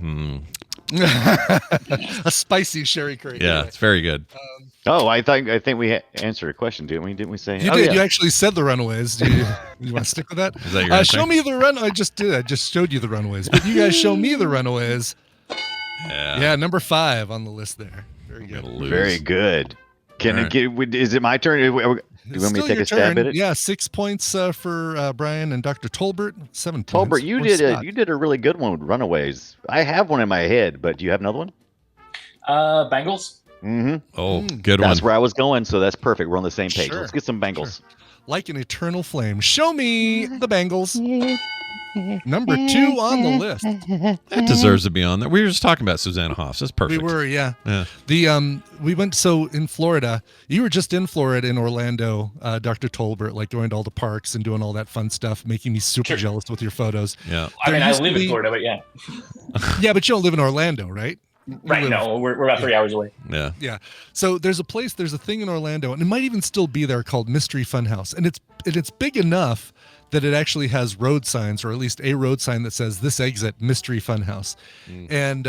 E: A spicy Sherry Curry.
A: Yeah,
E: anyway.
A: It's very good.
G: I think we answered a question, didn't we? Didn't we say?
E: You did. Yeah. You actually said the Runaways. Do you want to stick with that?
A: Is that your
E: show me the run. I just did. I just showed you the Runaways. But you guys show me the Runaways. Yeah, number 5 on the list there. Very good.
G: Very good. Is it my turn? Do you want me to take a stab at it?
E: Yeah, 6 points for Brian and Dr. Tolbert. 7 points.
G: Tolbert, you did a really good one with Runaways. I have one in my head, but do you have another one?
H: Bengals.
G: Mm-hmm.
A: Oh, good one.
G: That's where I was going, so that's perfect. We're on the same page.
E: Sure.
G: Let's get some Bengals.
E: Sure. Like an eternal flame. Show me the Bengals. Number 2 on the list.
A: That deserves to be on there. We were just talking about Susanna Hoffs. That's perfect.
E: We were, yeah. We went in Florida. You were just in Florida in Orlando, Dr. Tolbert, like going to all the parks and doing all that fun stuff, making me super jealous with your photos.
A: Yeah.
H: I live in Florida, but yeah.
E: Yeah, but you don't live in Orlando, right?
H: Right. No, we're about 3 hours away.
A: Yeah.
E: Yeah. So there's a thing in Orlando, and it might even still be there, called Mystery Funhouse, and it's big enough that it actually has road signs, or at least a road sign that says this exit Mystery Funhouse. And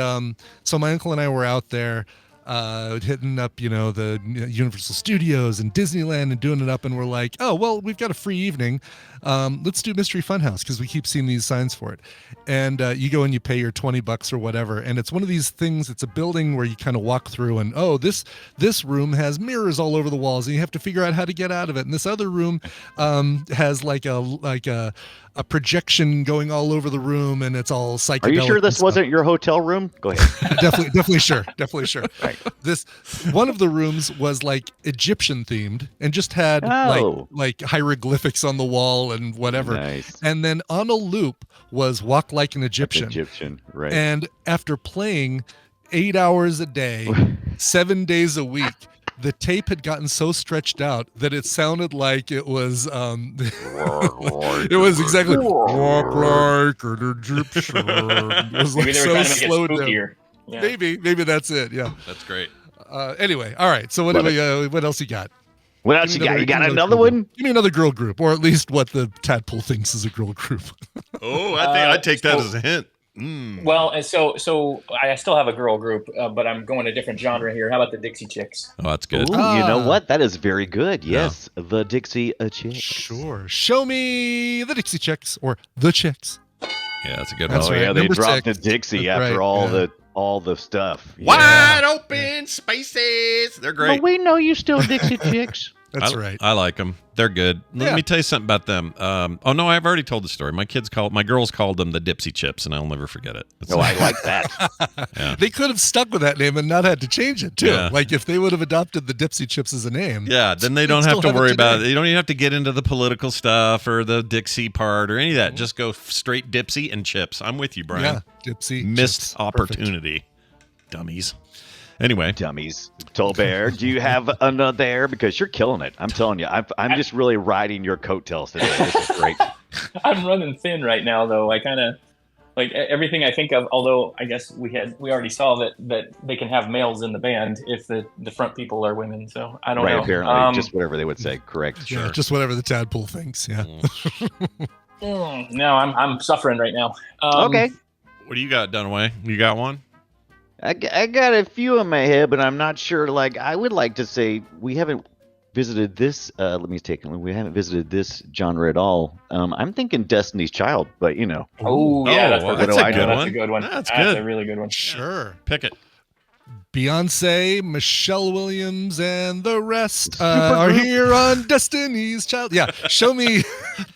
E: so my uncle and I were out there hitting up, the Universal Studios and Disneyland and doing it up, and we're like, oh, well, we've got a free evening. Let's do Mystery Funhouse because we keep seeing these signs for it. And you go and you pay your $20 or whatever, and it's one of these things. It's a building where you kind of walk through, and this room has mirrors all over the walls, and you have to figure out how to get out of it. And this other room has like a projection going all over the room, and it's all psychedelic.
G: Are you sure this wasn't your hotel room? Go ahead.
E: Definitely sure.
G: Right.
E: This one of the rooms was like Egyptian themed and just had like hieroglyphics on the wall and whatever.
G: Nice.
E: And then on a loop was Walk Like an
G: Egyptian, right.
E: And after playing 8 hours a day, 7 days a week, the tape had gotten so stretched out that it sounded like it was it was exactly Walk Like an Egyptian. It was like so slowed down.
H: Yeah.
E: Maybe that's it. Yeah,
A: that's great.
E: Anyway, all right. So what else you got?
G: What else you got? You got another one?
E: Give me another girl group, or at least what the Tadpole thinks is a girl group.
A: Oh, I think I'd take that as a hint.
H: Well, and so I still have a girl group, but I'm going a different genre here. How about the Dixie Chicks?
A: Oh, that's good.
G: Ooh, you know what? That is very good. Yes, the Dixie Chicks.
E: Sure. Show me the Dixie Chicks or the Chicks.
A: Yeah, that's a good
E: That's
A: one.
G: Oh
E: right.
G: yeah, they
E: Number
G: dropped
E: 6.
G: the Dixie
E: That's
G: after
E: right,
G: all the stuff.
A: Wide open spaces. They're great.
G: But we know you still Dixie Chicks.
E: That's right.
A: I like them. They're good. Let me tell you something about them. Oh no, I've already told the story. My girls called them the Dipsy Chips, and I'll never forget it.
G: I like that.
A: Yeah.
E: They could have stuck with that name and not had to change it too.
A: Yeah.
E: Like if they would have adopted the Dipsy Chips as a name.
A: Yeah, then they don't have to worry about it. You don't even have to get into the political stuff or the Dixie part or any of that. Just go straight Dipsy and Chips. I'm with you, Brian.
E: Yeah, Dipsy
A: Missed
E: Chips.
A: opportunity. Dummies. Anyway.
G: Dummies. Tolbear, do you have another there? Because you're killing it. I'm telling you. I'm just really riding your coattails today. This is great.
H: I'm running thin right now, though. I kind of like everything I think of. Although I guess we already saw that they can have males in the band if the front people are women. So I don't know.
G: Right, apparently, just whatever they would say. Correct.
E: Yeah, just whatever the tadpole thinks. Yeah.
H: No, I'm suffering right now.
G: Okay.
A: What do you got, Dunaway? You got one?
G: I got a few in my head, but I'm not sure. Like, I would like to say we haven't visited this. We haven't visited this genre at all. I'm thinking Destiny's Child, but you know.
H: Oh yeah, that's
A: a good one. That's good.
H: That's a really good one.
E: Sure.
A: Pick it.
E: Beyonce, Michelle Williams, and the rest are here on Destiny's Child. Yeah, show me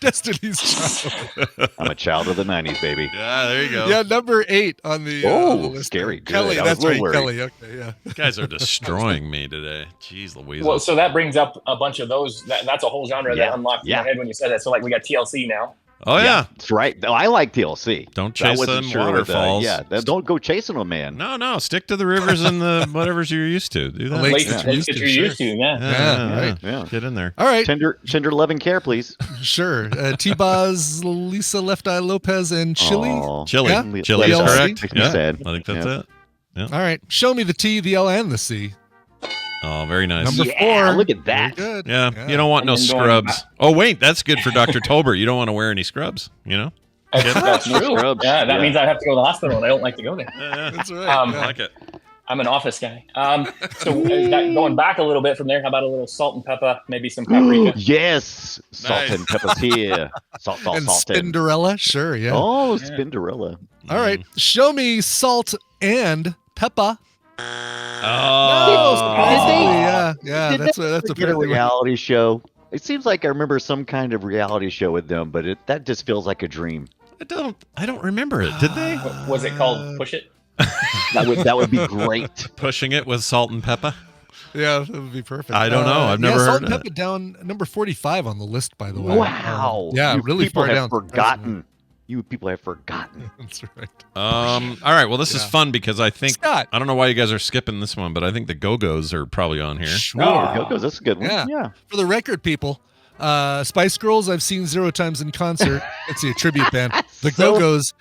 E: Destiny's Child.
G: I'm a child of the 90s, baby.
A: Yeah, there you go.
E: Yeah, number 8 on the list.
G: Scary. Good.
E: Kelly,
G: I was
E: that's
G: a
E: right,
G: little worried.
E: Kelly. Okay, yeah.
A: You guys are destroying me today. Jeez Louise.
H: Well, so that brings up a bunch of those. That's a whole genre that unlocked in my head when you said that. So like we got TLC now.
A: Oh yeah,
G: that's right. I like TLC.
A: Don't chase them waterfalls.
G: Don't go chasing them, man.
A: No, stick to the rivers and the whatever's you're used to. Do that.
H: Lakes that you're used to.
A: Yeah.
G: Yeah.
A: Get in there.
E: All right.
G: Tender love and care, please.
E: Sure. T-Boz, Lisa Left Eye Lopez, and Chili.
A: Chili.
E: Yeah?
A: Chili is correct.
G: Makes me sad.
A: I think that's it. Yeah.
E: All right. Show me the T, the L, and the C.
A: Oh, very nice.
E: Number 4.
G: Look at that.
E: Very good.
A: Yeah, you don't want no scrubs. Oh, wait, that's good for Dr. Tolbert. You don't want to wear any scrubs, you know?
H: That's true.
G: Scrubs.
H: Yeah, that means I have to go to the hospital, and I don't like to go there.
E: That's right.
A: I like it.
H: I'm an office guy. Going back a little bit from there, how about a little salt and pepper, maybe some paprika?
G: Yes, salt and pepper's here. Salt,
E: and
G: salt.
E: Spinderella, sure, yeah.
G: Oh, Spinderella.
E: All right, show me salt and pepper. Yeah. That's a
G: Get a reality show. It seems like I remember some kind of reality show with them, but that just feels like a dream.
A: I don't remember it. Did they?
H: Was it called Push It?
G: That would be great.
A: Pushing it with salt and pepper.
E: Yeah, that would be perfect.
A: I don't know. I've never
E: salt
A: heard
E: and
A: of
E: pepper down number 45 on the list, by the way.
G: Wow.
E: Yeah,
G: you
E: really
G: people
E: far
G: have
E: down.
G: Forgotten. You people have forgotten.
E: That's right.
A: All right. Well, this is fun because I think
E: Scott.
A: I don't know why you guys are skipping this one, but I think the Go-Go's are probably on here.
E: Sure.
G: Go-Go's, that's a good one. Yeah.
E: For the record, people, Spice Girls I've seen 0 times in concert. It's a tribute band. The Go-Go's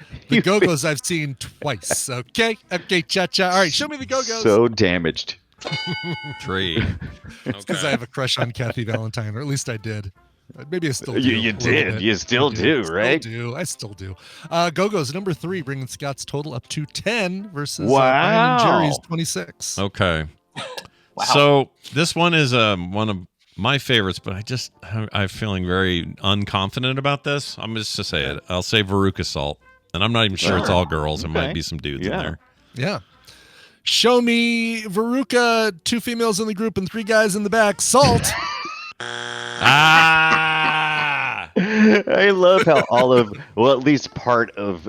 E: I've seen twice. Okay, cha-cha. All right, show me the Go-Go's.
G: So damaged.
A: 3.
E: Because I have a crush on Kathy Valentine, or at least I did. Maybe I still do.
G: You did. You still do, right?
E: I still do. Go-Go's number 3, bringing Scott's total up to 10 versus
G: Wow.
E: Brian and Jerry's 26.
A: Okay.
H: Wow.
A: So this one is one of my favorites, but I'm feeling very unconfident about this. I'm just to say it. I'll say Veruca Salt, and I'm not even sure it's all girls. It might be some dudes in there.
E: Yeah. Show me Veruca, 2 females in the group and 3 guys in the back. Salt.
G: I love how at least part of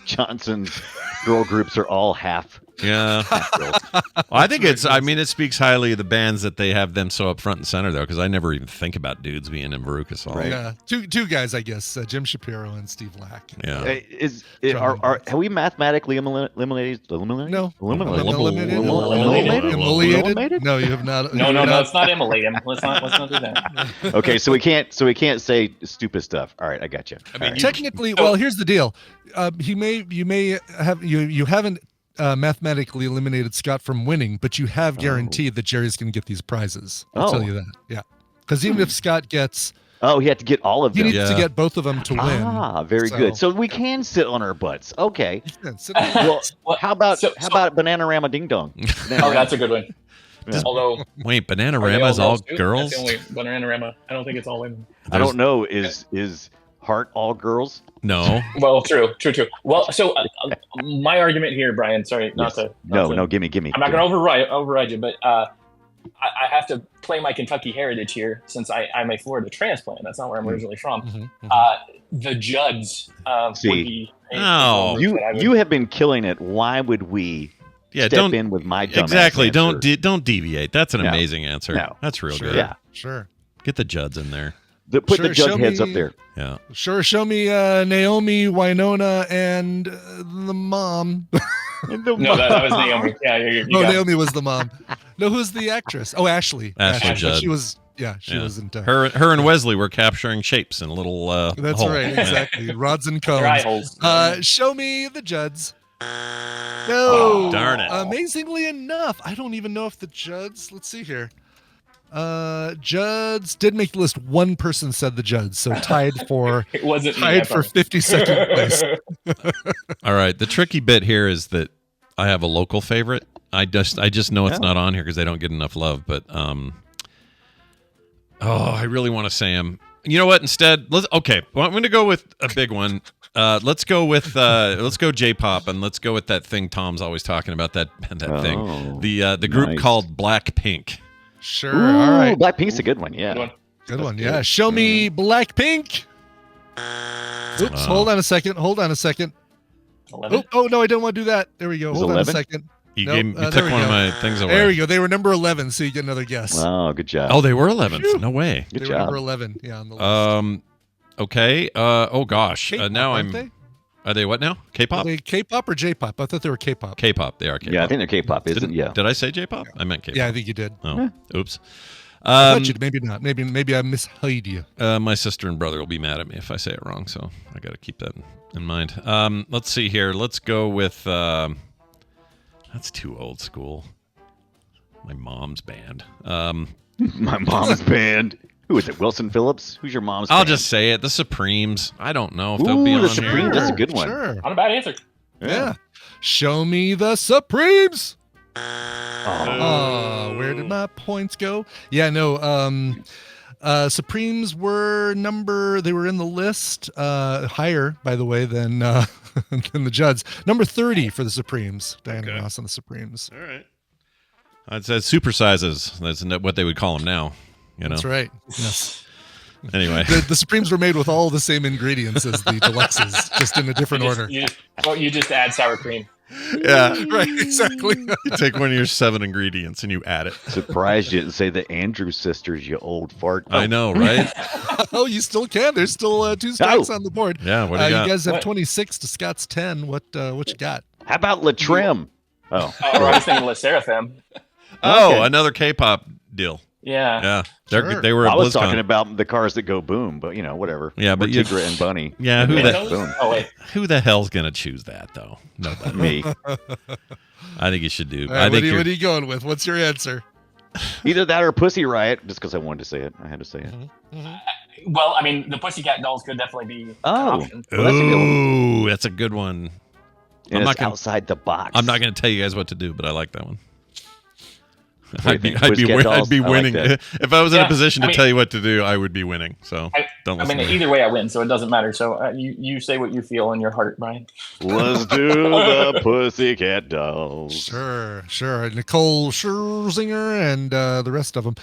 G: Johnson's girl groups are all half.
A: Yeah. Well, I think it speaks highly of the bands that they have them so up front and center, though, because I never even think about dudes being in Veruca Salt.
G: Right.
E: Yeah, two guys, I guess, Jim Shapiro and Steve Lack.
A: Yeah.
G: Have we mathematically eliminated?
E: No.
G: Eliminated?
E: No, you have not.
H: No, it's not immolate him. Let's not do that.
G: Okay, so we can't say stupid stuff. All right, I got you.
A: I mean,
E: technically, well, here's the deal. You haven't mathematically eliminated Scott from winning, but you have guaranteed that Jerry's going to get these prizes. I'll tell you that. Yeah, because even if Scott gets
G: Oh, he had to get all of
E: He
G: them.
E: needs to get both of them to win.
G: Ah, very good. So we can sit on our butts. Okay.
E: Well,
G: how about Bananarama Ding Dong?
H: Oh, that's a good one.
G: Yeah.
H: Although,
A: wait, Bananarama is all girls?
H: That's the only Bananarama. I don't think it's all women.
G: I don't know. Is Heart all girls?
A: No.
H: Well, true. Well, so my argument here, Brian. Sorry, not to.
G: No. Gimme.
H: I'm not going to override you, but I have to play my Kentucky heritage here since I'm a Florida transplant. That's not where I'm originally from. The Judds would be.
G: You have been killing it. Why would we?
A: Yeah,
G: step in with my dumb
A: exactly.
G: Answer?
A: Don't deviate. That's an amazing answer.
G: No.
A: That's real good.
G: Yeah,
E: sure.
G: Get
A: the Judds in there.
G: Put the Judd heads up there.
A: Yeah.
E: Sure. Show me Naomi, Winona, and the mom.
H: No, that was Naomi. Yeah,
E: Naomi was the mom. No, who's the actress? Oh, Ashley.
A: Ashley Judd.
E: She was. Yeah, she wasn't.
A: Her and Wesley were capturing shapes in a little.
E: That's
A: hole.
E: right. Exactly. Rods and
H: Their eye
E: cones.
H: holes.
E: Show me the Judds. No.
A: Oh, darn it.
E: Amazingly enough, I don't even know if the Judds. Let's see here. Judds did make the list. One person said the Judds, so tied for
H: it wasn't
E: tied for 52nd place.
A: All right. The tricky bit here is that I have a local favorite. I just know it's not on here because they don't get enough love. But I really want to say him. You know what? Instead, well, I'm going to go with a big one. Let's go J-pop, and let's go with that thing Tom's always talking about. That thing, the group called Blackpink.
E: Sure. All right.
G: Blackpink's a good one. Yeah.
E: Good one. Yeah. Show me Blackpink. Oops. Hold on a second.
H: 11?
E: Oh no, I don't want to do that. There we go. Hold 11? On a second.
A: You took one of my things away.
E: There we go. They were number 11, so you get another guess.
G: Oh, good job.
A: Oh, they were 11th. No way.
G: Good
E: they
G: job.
E: were number 11. Yeah, on the list.
A: Okay. Oh gosh.
E: K-pop,
A: now
E: aren't they?
A: Are they what now? K-pop?
E: Are they K-pop or J-pop? I thought they were K-pop.
A: K-pop. They are K-pop.
G: Yeah, I think they're K-pop. Did
A: I say J-pop? I meant K-pop.
E: Yeah, I think you did.
A: Oh, oops.
E: Maybe not. Maybe I misheard you.
A: My sister and brother will be mad at me if I say it wrong, so I got to keep that in mind. Let's see here. Let's go with. That's too old school. My mom's band.
G: My mom's band. Who is it? Wilson Phillips? Who's your mom's
A: I'll
G: band?
A: just say it. The Supremes. I don't know if they'll be on
G: the Supremes.
A: here.
G: That's a good one.
E: Sure.
H: Not a bad answer.
E: Yeah. Show me the Supremes.
G: Oh,
E: where did my points go? Yeah, no. Supremes were they were in the list higher, by the way, than than the Judds. Number 30 for the Supremes. Diana Ross on the Supremes.
A: All right. It says supersizes. That's what they would call them now. You know?
E: That's right. Yes.
A: Anyway,
E: the Supremes were made with all the same ingredients as the Deluxes, just in a different order.
H: You just add sour cream.
A: Yeah,
E: right. Exactly.
A: You take one of your 7 ingredients and you add it.
G: Surprised you didn't say the Andrews sisters, you old fart.
A: I know, right?
E: Oh, you still can. There's still 2 strikes on the board.
A: Yeah, what do you got?
E: You guys have 26 to Scott's 10. What you got?
G: How about Latrim? Oh,
H: I was thinking La Seraphim.
A: Oh, another K-pop deal.
H: Yeah.
A: Yeah, they were.
G: I was
A: BlizzCon.
G: talking about the cars that go boom, but whatever.
A: Yeah, but
G: Tigra and Bunny.
A: Yeah,
H: who
A: the hell's gonna choose that though? Nobody.
G: Me.
A: I think you should do.
E: Right, what are you going with? What's your answer?
G: Either that or Pussy Riot. Just because I wanted to say it, I had to say it.
H: Well, I mean, the Pussycat Dolls could definitely be an
G: Oh,
H: option.
G: well,
A: that's a good one.
G: And
A: I'm
G: it's outside the box.
A: I'm not going to tell you guys what to do, but I like that one.
G: I'd be
A: winning.
G: Like
A: if I was in a position to tell you what to do, I would be winning. So don't listen.
H: Either way, I win, so it doesn't matter. So you say what you feel in your heart, Brian.
G: Let's do the Pussycat Dolls.
E: Sure. Nicole Scherzinger and the rest of them.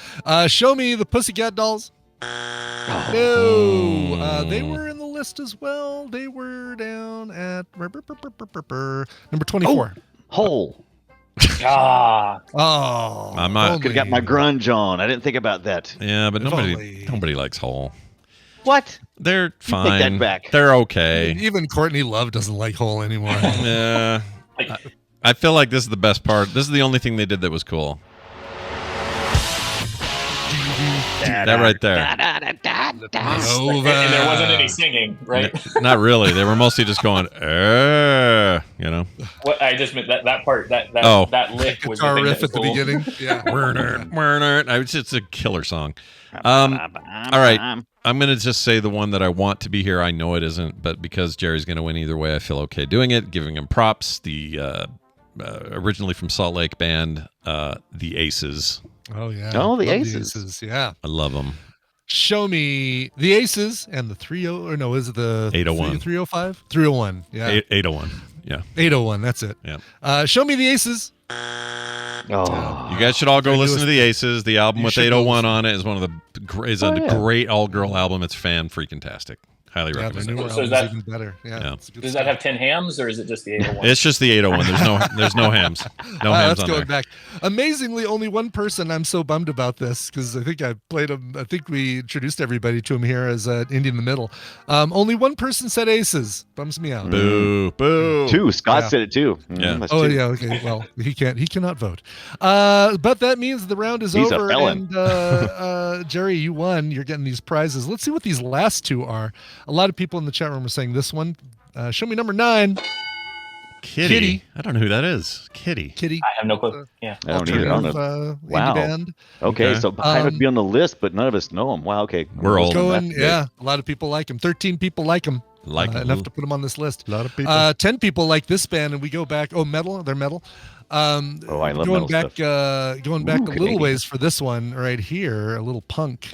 E: Show me the Pussycat Dolls. No, they were in the list as well. They were down at number 24.
G: Hole.
A: I'm not.
G: Could have got my grunge on. I didn't think about that.
A: Yeah, but nobody likes Hole.
G: What?
A: They're fine.
G: Take that back.
A: They're okay.
E: Even Courtney Love doesn't like Hole anymore.
A: Yeah. I feel like this is the best part. This is the only thing they did that was cool. That right there.
H: And there wasn't any singing, right?
A: Not really. They were mostly just going,
H: What I just meant that part, that lick was
E: guitar
H: the thing
E: riff
H: that was
E: at the
H: cool.
E: beginning. Yeah.
A: It's a killer song. All right. I'm going to just say the one that I want to be here. I know it isn't, but because Jerry's going to win either way, I feel okay doing it, giving him props. The originally from Salt Lake band, the Aces.
E: Oh, yeah.
G: Oh, the
E: Love
G: Aces.
E: Yeah.
A: I love them.
E: Show me the Aces and the 30, or no, is it the
A: 801?
E: 305? 301. Yeah.
A: 801. Yeah.
E: 801. That's it.
A: Yeah.
E: Show me the Aces.
G: Oh,
A: You guys should all go listen to the Aces. The album with 801 on it is one of the great all-girl album. It's fan-freaking-tastic. Highly
E: Yeah, the
A: recommend
E: newer
A: it.
H: So is
E: album's
H: that-
E: even better. Yeah. It's good
H: Does
E: stuff.
H: that have 10 hams, or is it just the 801?
A: It's just the 801. There's no hams. No hams
E: That's
A: on
E: going
A: there.
E: back. Amazingly, only one person. I'm so bummed about this because I think I played him. I think we introduced everybody to him here as Indie in the Middle. Only one person said Aces. Bums me out.
A: Boo, boo.
G: 2. Scott
E: Yeah.
G: said it too.
A: Yeah.
G: That's
E: Oh
G: 2.
E: yeah, okay. Well, he cannot vote. But that means the round is
G: He's a
E: over.
G: felon.
E: And Jerry, you won. You're getting these prizes. Let's see what these last two are. A lot of people in the chat room are saying this one. Show me number 9.
A: Kitty. I don't know who that is. Kitty.
E: Kitty.
H: I have no clue. Yeah.
G: I don't either. I don't know.
E: Alternative,
G: Wow.
E: indie band.
G: Okay,
A: Okay.
G: so I would be on the list, but none of us know him. Wow. Okay.
A: We're old.
E: Going,
G: That's good.
E: yeah. A lot of people like him. 13 people like him.
A: Like
E: enough to put them on this list.
A: a lot of people.
E: 10 people like this band, and we go back. Oh, metal. They're metal.
G: I love
E: going
G: metal
E: back.
G: stuff.
E: Going back a little
G: Canadian.
E: ways for this one right here. A little punk.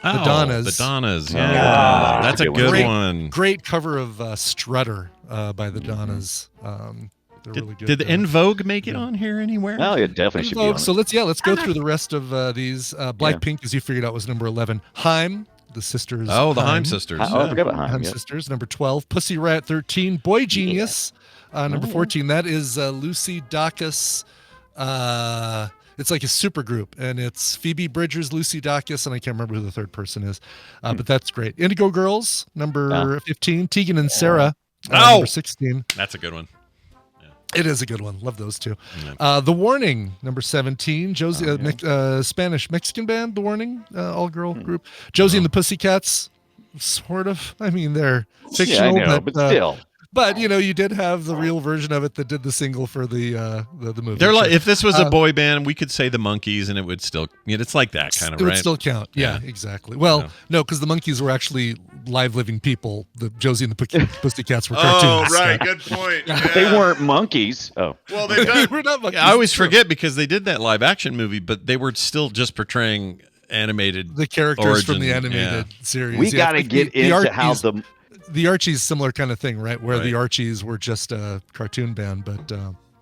A: Oh,
E: Donnas.
A: The Donnas.
G: Yeah.
A: Yeah. That's a
G: Good
A: good
E: Great-
A: one.
E: Great cover of Strutter by the Donnas. They're really good.
A: Did the En Vogue make it on here anywhere?
G: Oh, it definitely should be on.
E: So let's go through the rest of these. Black Pink, as you figured out, was number 11. Heim, the sisters.
A: Oh, the Heim sisters.
G: Oh, I
A: Yeah.
G: forgot about Heim.
E: Heim
G: Yeah.
E: sisters, number 12. Pussy Riot, 13. Boy Genius, number 14. That is Lucy Dacus. It's like a super group, and it's Phoebe Bridgers, Lucy Dacus, and I can't remember who the third person is, but that's great. Indigo Girls, number 15. Tegan and Sarah, number 16.
A: That's a good one.
E: It is a good one. Love those two.
A: Yeah.
E: The Warning, number 17. Josie, Spanish Mexican band, The Warning, all-girl group. Josie and the Pussycats, sort of. I mean, they're fictional,
G: Yeah, I know, but still.
E: But you did have the real version of it that did the single for the movie.
A: They're like, if this was a boy band, we could say the Monkees, and it would still. It's like that kind of,
E: it
A: right?
E: would still count. Yeah, exactly. Well, no, because the Monkees were actually live living people. The Josie and the Pussycats were cartoons.
A: Oh, right. Good point.
G: They weren't monkeys. Oh.
A: Well,
E: They were not monkeys.
A: I always forget because they did that live action movie, but they were still just portraying animated
E: The characters from the
A: origin,
E: animated series.
G: We got to get into how
E: the Archies, similar kind of thing, right? Where
A: Right.
E: the Archies were just a cartoon band, but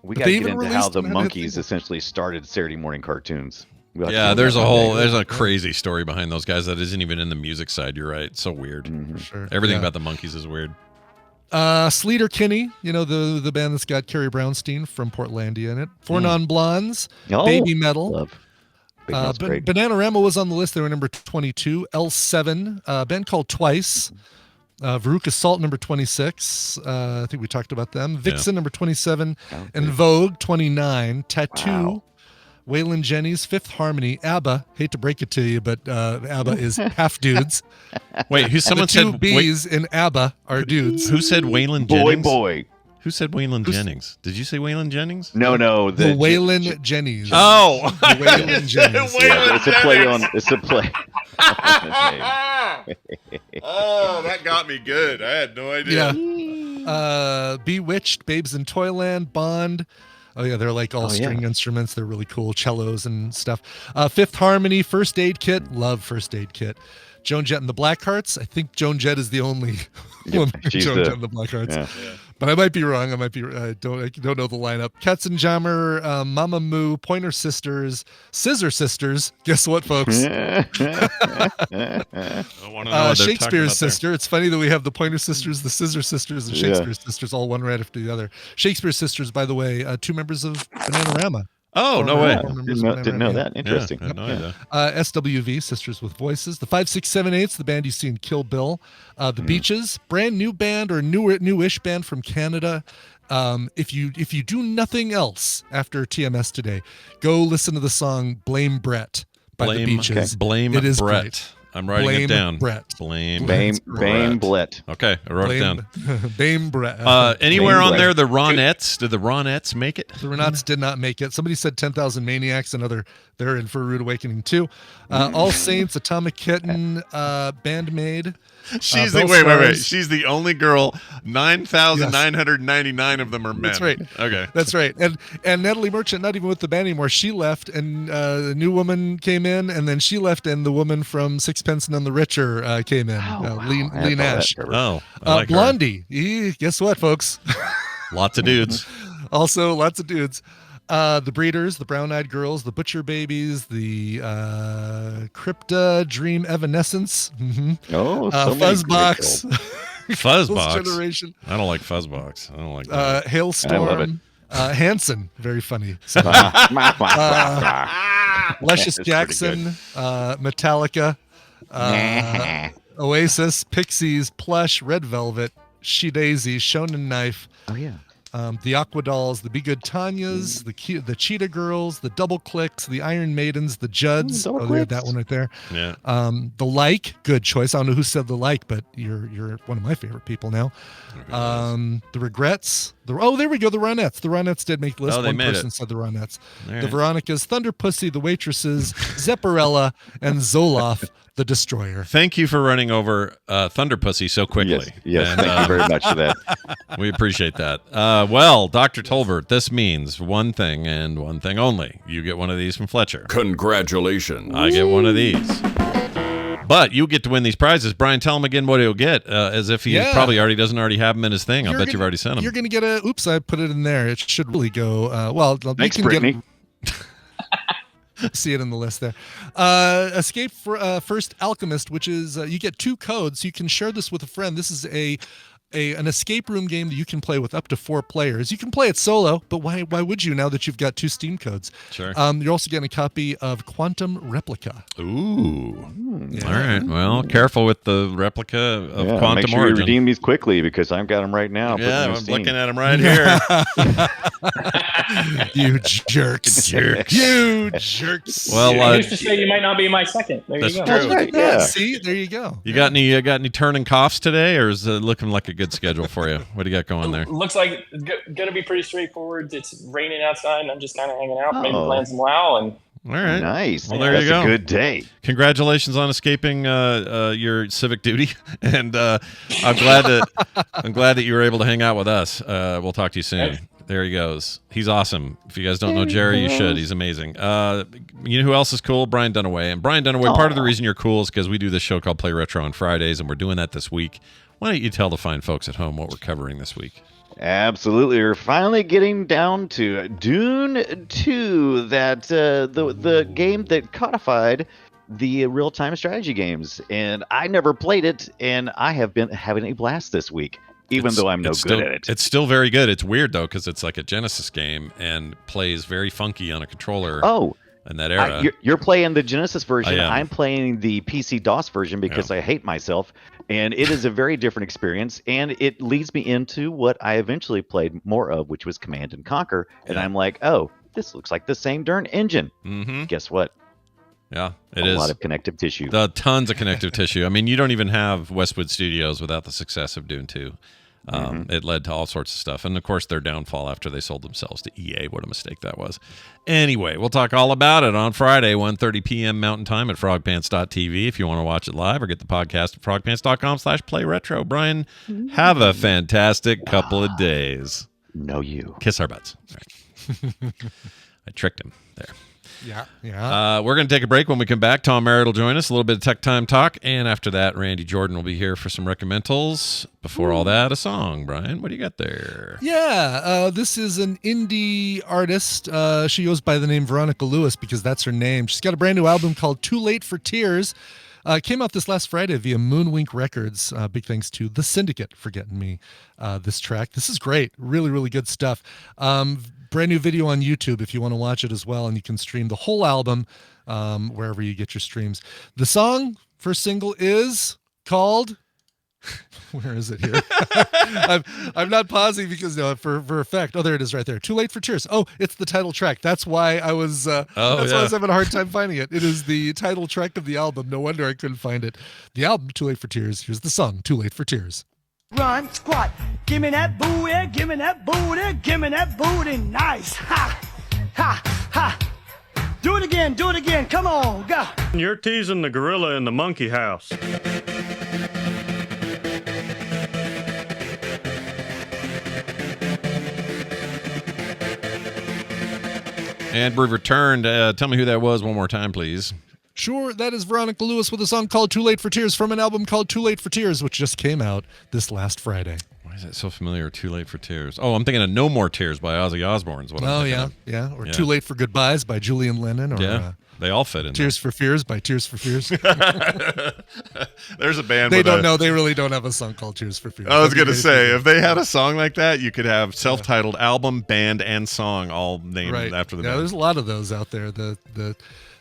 G: we
E: but
G: got
E: they
G: to get
E: even
G: into how
E: released
G: the
E: them and had a
G: monkeys
E: thing.
G: essentially started Saturday morning cartoons. We'll have to
A: Yeah,
G: get
A: there's
G: into
A: a
G: that one
A: whole,
G: day.
A: there's a crazy story behind those guys that isn't even in the music side. You're right. It's so weird.
G: Mm-hmm.
E: Sure.
A: Everything
E: Yeah.
A: about the Monkees is weird.
E: Sleater Kinney, the band that's got Carrie Brownstein from Portlandia in it. Four Non-Blondes,
G: Oh,
E: Baby Metal.
G: Love. Big Metal's great.
E: Bananarama was on the list. They were number 22. L7, a band called Twice. Veruca Salt, number 26. I think we talked about them. Vixen, number 27. And Vogue, 29. Tattoo.
G: Wow.
E: Wailin Jennies, Fifth Harmony. ABBA, hate to break it to you, but ABBA is half dudes.
A: Wait, someone
E: the two
A: said
E: B's in ABBA are dudes.
A: Who said Waylon Jennings?
G: Boy.
A: Who said Waylon Jennings? Did you say Waylon Jennings?
G: No.
E: The Wailin Jennies.
A: Oh,
E: The Wailin Jennies.
G: Yeah, it's a play on. It's a play.
A: Oh, that got me good. I had no idea.
E: Yeah. Bewitched, Babes in Toyland, Bond. Oh yeah, they're like all string instruments. They're really cool, cellos and stuff. Fifth Harmony, First Aid Kit. Love First Aid Kit. Joan Jett and the Blackhearts. I think Joan Jett is the only one. Joan Jett and the Blackhearts.
G: Yeah.
E: But I might be wrong. I don't know the lineup. Katzenjammer, Mama Moo, Pointer Sisters, Scissor Sisters. Guess what, folks?
A: I want to know what they're
E: Shakespeare's
A: talking about
E: sister. It's funny that we have the Pointer Sisters, the Scissor Sisters, and Shakespeare's sisters all one right after the other. Shakespeare's sisters, by the way, two members of Bananarama.
A: Oh, no way.
G: Didn't know that. Interesting.
A: Yeah, I had no idea.
E: SWV, Sisters with Voices. The 5678s, the band you see in Kill Bill. The Beaches, brand new band or newish band from Canada. If you do nothing else after TMS today, go listen to the song "Blame Brett" by the Beaches.
A: Blame
E: it is
A: Brett.
E: great.
A: I'm writing
E: Blame
A: it down.
E: Brett.
A: Blame
G: Blett.
A: Okay, I wrote it down.
E: Blame Brett.
A: Anywhere on there, the Ronettes? Did the Ronettes make it?
E: The Ronettes did not make it. Somebody said 10,000 Maniacs. They're in for a rude awakening too. All Saints, Atomic Kitten, Bandmaid.
A: She's wait. She's the only girl. 9,999 of them are men.
E: That's right.
A: Okay.
E: That's right. And Natalie Merchant, not even with the band anymore. She left, and a new woman came in, and then she left, and the woman from Sixpence None the Richer came in. Lee Nash.
A: Oh, I like
E: Blondie. Guess what, folks?
A: Lots of dudes.
E: Also, lots of dudes. The Breeders, the Brown Eyed Girls, the Butcher Babies, the Crypta Dream Evanescence.
G: Oh,
E: Fuzzbox.
A: Fuzzbox.
E: Generation.
A: I don't like Fuzzbox. I don't like that.
E: Hailstorm.
G: I love it.
E: Hanson, very funny. Luscious Jackson, Metallica, Oasis, Pixies, Plush, Red Velvet, She Daisy, Shonen Knife.
G: Oh yeah.
E: The Aquadolls, the Be Good Tanyas, the Cheetah Girls, the Double Clicks, the Iron Maidens, the Judds. They had that one right there.
A: Yeah.
E: The Like, good choice. I don't know who said the Like, but you're one of my favorite people now. The Regrets. There we go. The Ronettes. The Ronettes did make the list. One person said the Ronettes.
A: Right.
E: The Veronicas, Thunder Pussy, the Waitresses, Zepparella, and Zoloff, the Destroyer.
A: Thank you for running over Thunder Pussy so quickly.
G: Yes.
A: And,
G: thank you very much for that.
A: We appreciate that. Well, Dr. Tolbert, this means one thing and one thing only. You get one of these from Fletcher.
D: Congratulations.
A: I get one of these. But you get to win these prizes. Brian, tell him again what he'll get, as if he probably doesn't already have them in his thing. I'll bet you've already sent them.
E: You're going to get a, oops, I put it in there. It should really go,
G: Thanks, Brittany.
E: See it in the list there. Escape First Alchemist, which is you get 2 codes. You can share this with a friend. This is an escape room game that you can play with up to 4 players. You can play it solo, but why would you now that you've got 2 Steam codes?
A: Sure.
E: You're also getting a copy of Quantum Replica.
A: Ooh. Yeah. All right. Well, careful with the replica of Quantum
G: make sure
A: Origin.
G: you redeem these quickly because I've got them right now.
A: Yeah, I'm looking at them right here.
E: You jerks. You jerks.
A: Well,
H: I used to say you might not be my second. There you go.
G: That's right. Yeah.
E: See, there you go.
A: You got any turning coughs today, or is it looking like a good schedule for you? What do you got going there?
H: Looks like it's going to be pretty straightforward. It's raining outside, and I'm just kind of hanging out, maybe playing some WoW. And
A: all right,
G: nice.
A: Well, there you go.
G: That's a good day.
A: Congratulations on escaping your civic duty, and I'm glad that you were able to hang out with us. We'll talk to you soon.
H: Thanks.
A: There he goes. He's awesome. If you guys don't know Jerry, you should. He's amazing. You know who else is cool? Brian Dunaway. And Brian Dunaway, part of the reason you're cool is because we do this show called Play Retro on Fridays, and we're doing that this week. Why don't you tell the fine folks at home what we're covering this week?
G: Absolutely. We're finally getting down to Dune 2, that the game that codified the real-time strategy games. And I never played it, and I have been having a blast this week, though I'm no good at it.
A: It's still very good. It's weird, though, because it's like a Genesis game and plays very funky on a controller.
G: Oh.
A: In that era.
G: You're playing the Genesis version.
A: I am.
G: I'm playing the PC DOS version because I hate myself. And it is a very different experience. And it leads me into what I eventually played more of, which was Command and Conquer. And I'm like, oh, this looks like the same darn engine.
A: Mm-hmm.
G: Guess what?
A: Yeah, it is.
G: A lot of connective tissue.
A: Tons of connective tissue. I mean, you don't even have Westwood Studios without the success of Dune 2. It led to all sorts of stuff. And, of course, their downfall after they sold themselves to EA. What a mistake that was. Anyway, we'll talk all about it on Friday, 1:30 p.m. Mountain Time at frogpants.tv if you want to watch it live, or get the podcast at frogpants.com/playretro. Brian, have a fantastic couple of days.
G: No, you.
A: Kiss our butts. Right. I tricked him there.
E: Yeah.
A: We're going to take a break. When we come back, Tom Merritt will join us. A little bit of Tech Time talk. And after that, Randy Jordan will be here for some Recommentals. Before all that, a song. Brian, what do you got there?
E: Yeah. This is an indie artist. She goes by the name Veronica Lewis because that's her name. She's got a brand new album called Too Late for Tears. Came out this last Friday via Moonwink Records. Big thanks to The Syndicate for getting me this track. This is great. Really, really good stuff. Brand new video on YouTube if you want to watch it as well, and you can stream the whole album wherever you get your streams. The song, first single, is called Where is it here? I'm not pausing because for effect. Oh, there it is right there. Too Late for Tears. Oh, it's the title track. That's why I was why I was having a hard time finding it. It is the title track of the album. No wonder I couldn't find it. The album, Too Late for Tears. Here's the song, Too Late for Tears.
I: Run, squat, give me that booty, give me that booty, give me that booty, nice, ha, ha, ha. Do it again, come on, go.
J: You're teasing the gorilla in the monkey house.
A: And we've returned. Tell me who that was one more time, please.
E: Sure, that is Veronica Lewis with a song called Too Late for Tears from an album called Too Late for Tears, which just came out this last Friday.
A: Why is that so familiar? Too Late for Tears. Oh, I'm thinking of No More Tears by Ozzy Osbourne.
E: Or Too Late for Goodbyes by Julian Lennon. Or,
A: they all fit in
E: Tears for Fears by Tears for Fears.
A: There's a band
E: They don't know. They really don't have a song called Tears for Fears.
A: I was going to say, if they had a song like that, you could have self-titled album, band, and song all named after the band.
E: There's a lot of those out there.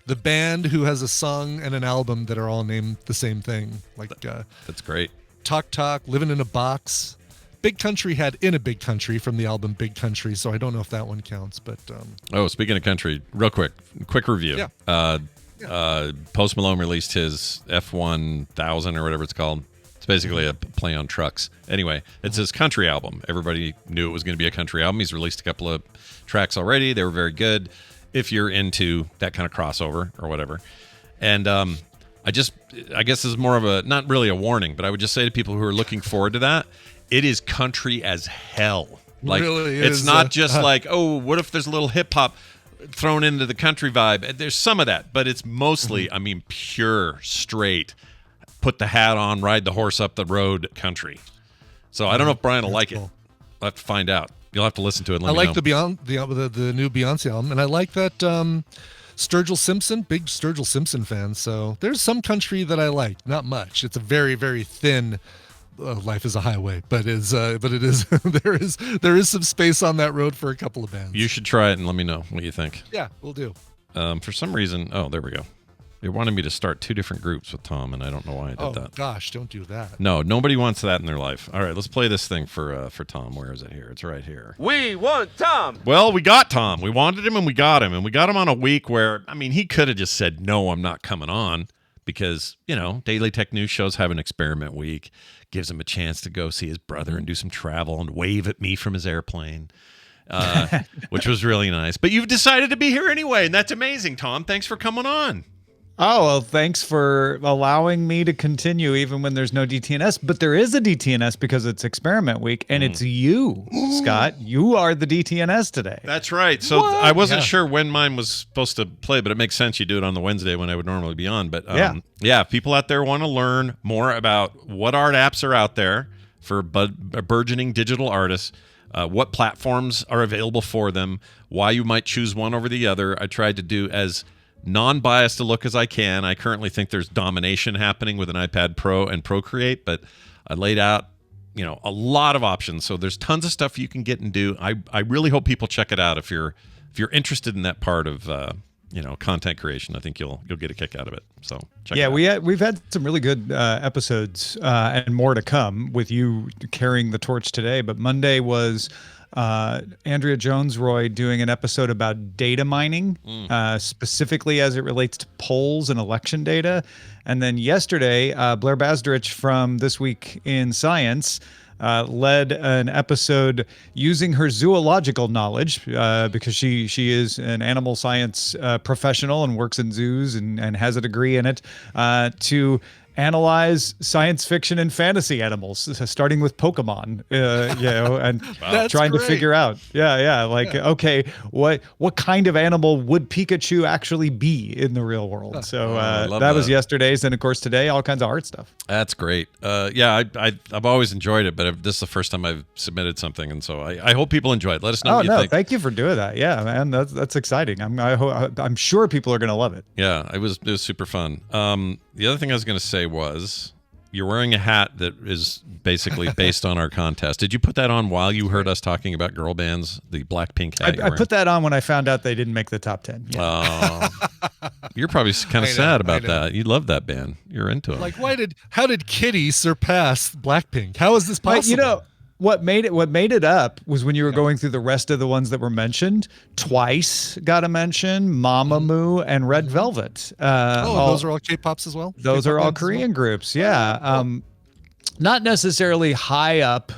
E: The band who has a song and an album that are all named the same thing.
A: That's great.
E: Talk Talk, Living in a Box. Big Country had In a Big Country from the album Big Country, so I don't know if that one counts. But
A: speaking of country, real quick review.
E: Yeah.
A: Post Malone released his F1000 or whatever it's called. It's basically a play on trucks. Anyway, it's his country album. Everybody knew it was going to be a country album. He's released a couple of tracks already. They were very good if you're into that kind of crossover or whatever. And I guess this is more of a, not really a warning, but I would just say to people who are looking forward to that, it is country as hell. Like,
E: really
A: it's not just like, oh, what if there's a little hip hop thrown into the country vibe? There's some of that, but it's mostly, pure, straight, put the hat on, ride the horse up the road country. So I don't know if Brian will like it. I'll have to find out. You'll have to listen to it. And let me know.
E: the new Beyonce album, and I like that Sturgill Simpson, big Sturgill Simpson fan. So there's some country that I like, not much. It's a very, very thin. Life is a highway, but it is there is some space on that road for a couple of bands.
A: You should try it and let me know what you think.
E: Yeah, we'll do.
A: For some reason, there we go. They wanted me to start 2 different groups with Tom, and I don't know why I did that.
E: Oh gosh, don't do that.
A: No, nobody wants that in their life. All right, let's play this thing for Tom. Where is it here? It's right here.
K: We want Tom.
A: Well, we got Tom. We wanted him, and we got him, on a week where he could have just said no, I'm not coming on. Because, Daily Tech News shows have an experiment week, gives him a chance to go see his brother and do some travel and wave at me from his airplane, which was really nice. But you've decided to be here anyway, and that's amazing, Tom. Thanks for coming on.
L: Oh, well, thanks for allowing me to continue even when there's no DTNS. But there is a DTNS because it's experiment week, and it's you, Scott. You are the DTNS today.
A: That's right. So I wasn't sure when mine was supposed to play, but it makes sense you do it on the Wednesday when I would normally be on. But if people out there want to learn more about what art apps are out there for burgeoning digital artists, what platforms are available for them, why you might choose one over the other, I tried to do as non-biased a look as I can. I currently think there's domination happening with an iPad Pro and Procreate, but I laid out, a lot of options. So there's tons of stuff you can get and do. I really hope people check it out if you're interested in that part of content creation. I think you'll get a kick out of it. So check it out.
L: We've had some really good episodes and more to come with you carrying the torch today. But Monday was Andrea Jones-Roy doing an episode about data mining, specifically as it relates to polls and election data. And then yesterday, Blair Basdrich from This Week in Science led an episode using her zoological knowledge because she is an animal science professional and works in zoos and has a degree in it to analyze science fiction and fantasy animals, starting with Pokemon, and trying to figure out, okay, what kind of animal would Pikachu actually be in the real world? So that was yesterday's, and of course today, all kinds of art stuff.
A: That's great. I've always enjoyed it, but this is the first time I've submitted something, and so I hope people enjoy it. Let us know what you think.
L: Thank you for doing that. Yeah, man, that's exciting. I'm sure people are going to love it.
A: Yeah, it was super fun. The other thing I was going to say was, You're wearing a hat that is basically based on our contest. Did you put that on while you heard us talking about girl bands? The Blackpink hat.
L: I put that on when I found out they didn't make the top 10. Yeah.
A: You're probably kind of sad about that. You love that band. You're into it.
E: Like, how did Kitty surpass Blackpink? How is this possible?
L: You know, what made it up was when you were going through the rest of the ones that were mentioned. Twice got a mention, Mamamoo and Red Velvet.
E: Those are all K-pops as well?
L: Those
E: K-pop
L: are all
E: bands as
L: Korean
E: well?
L: groups, yeah. Not necessarily high up,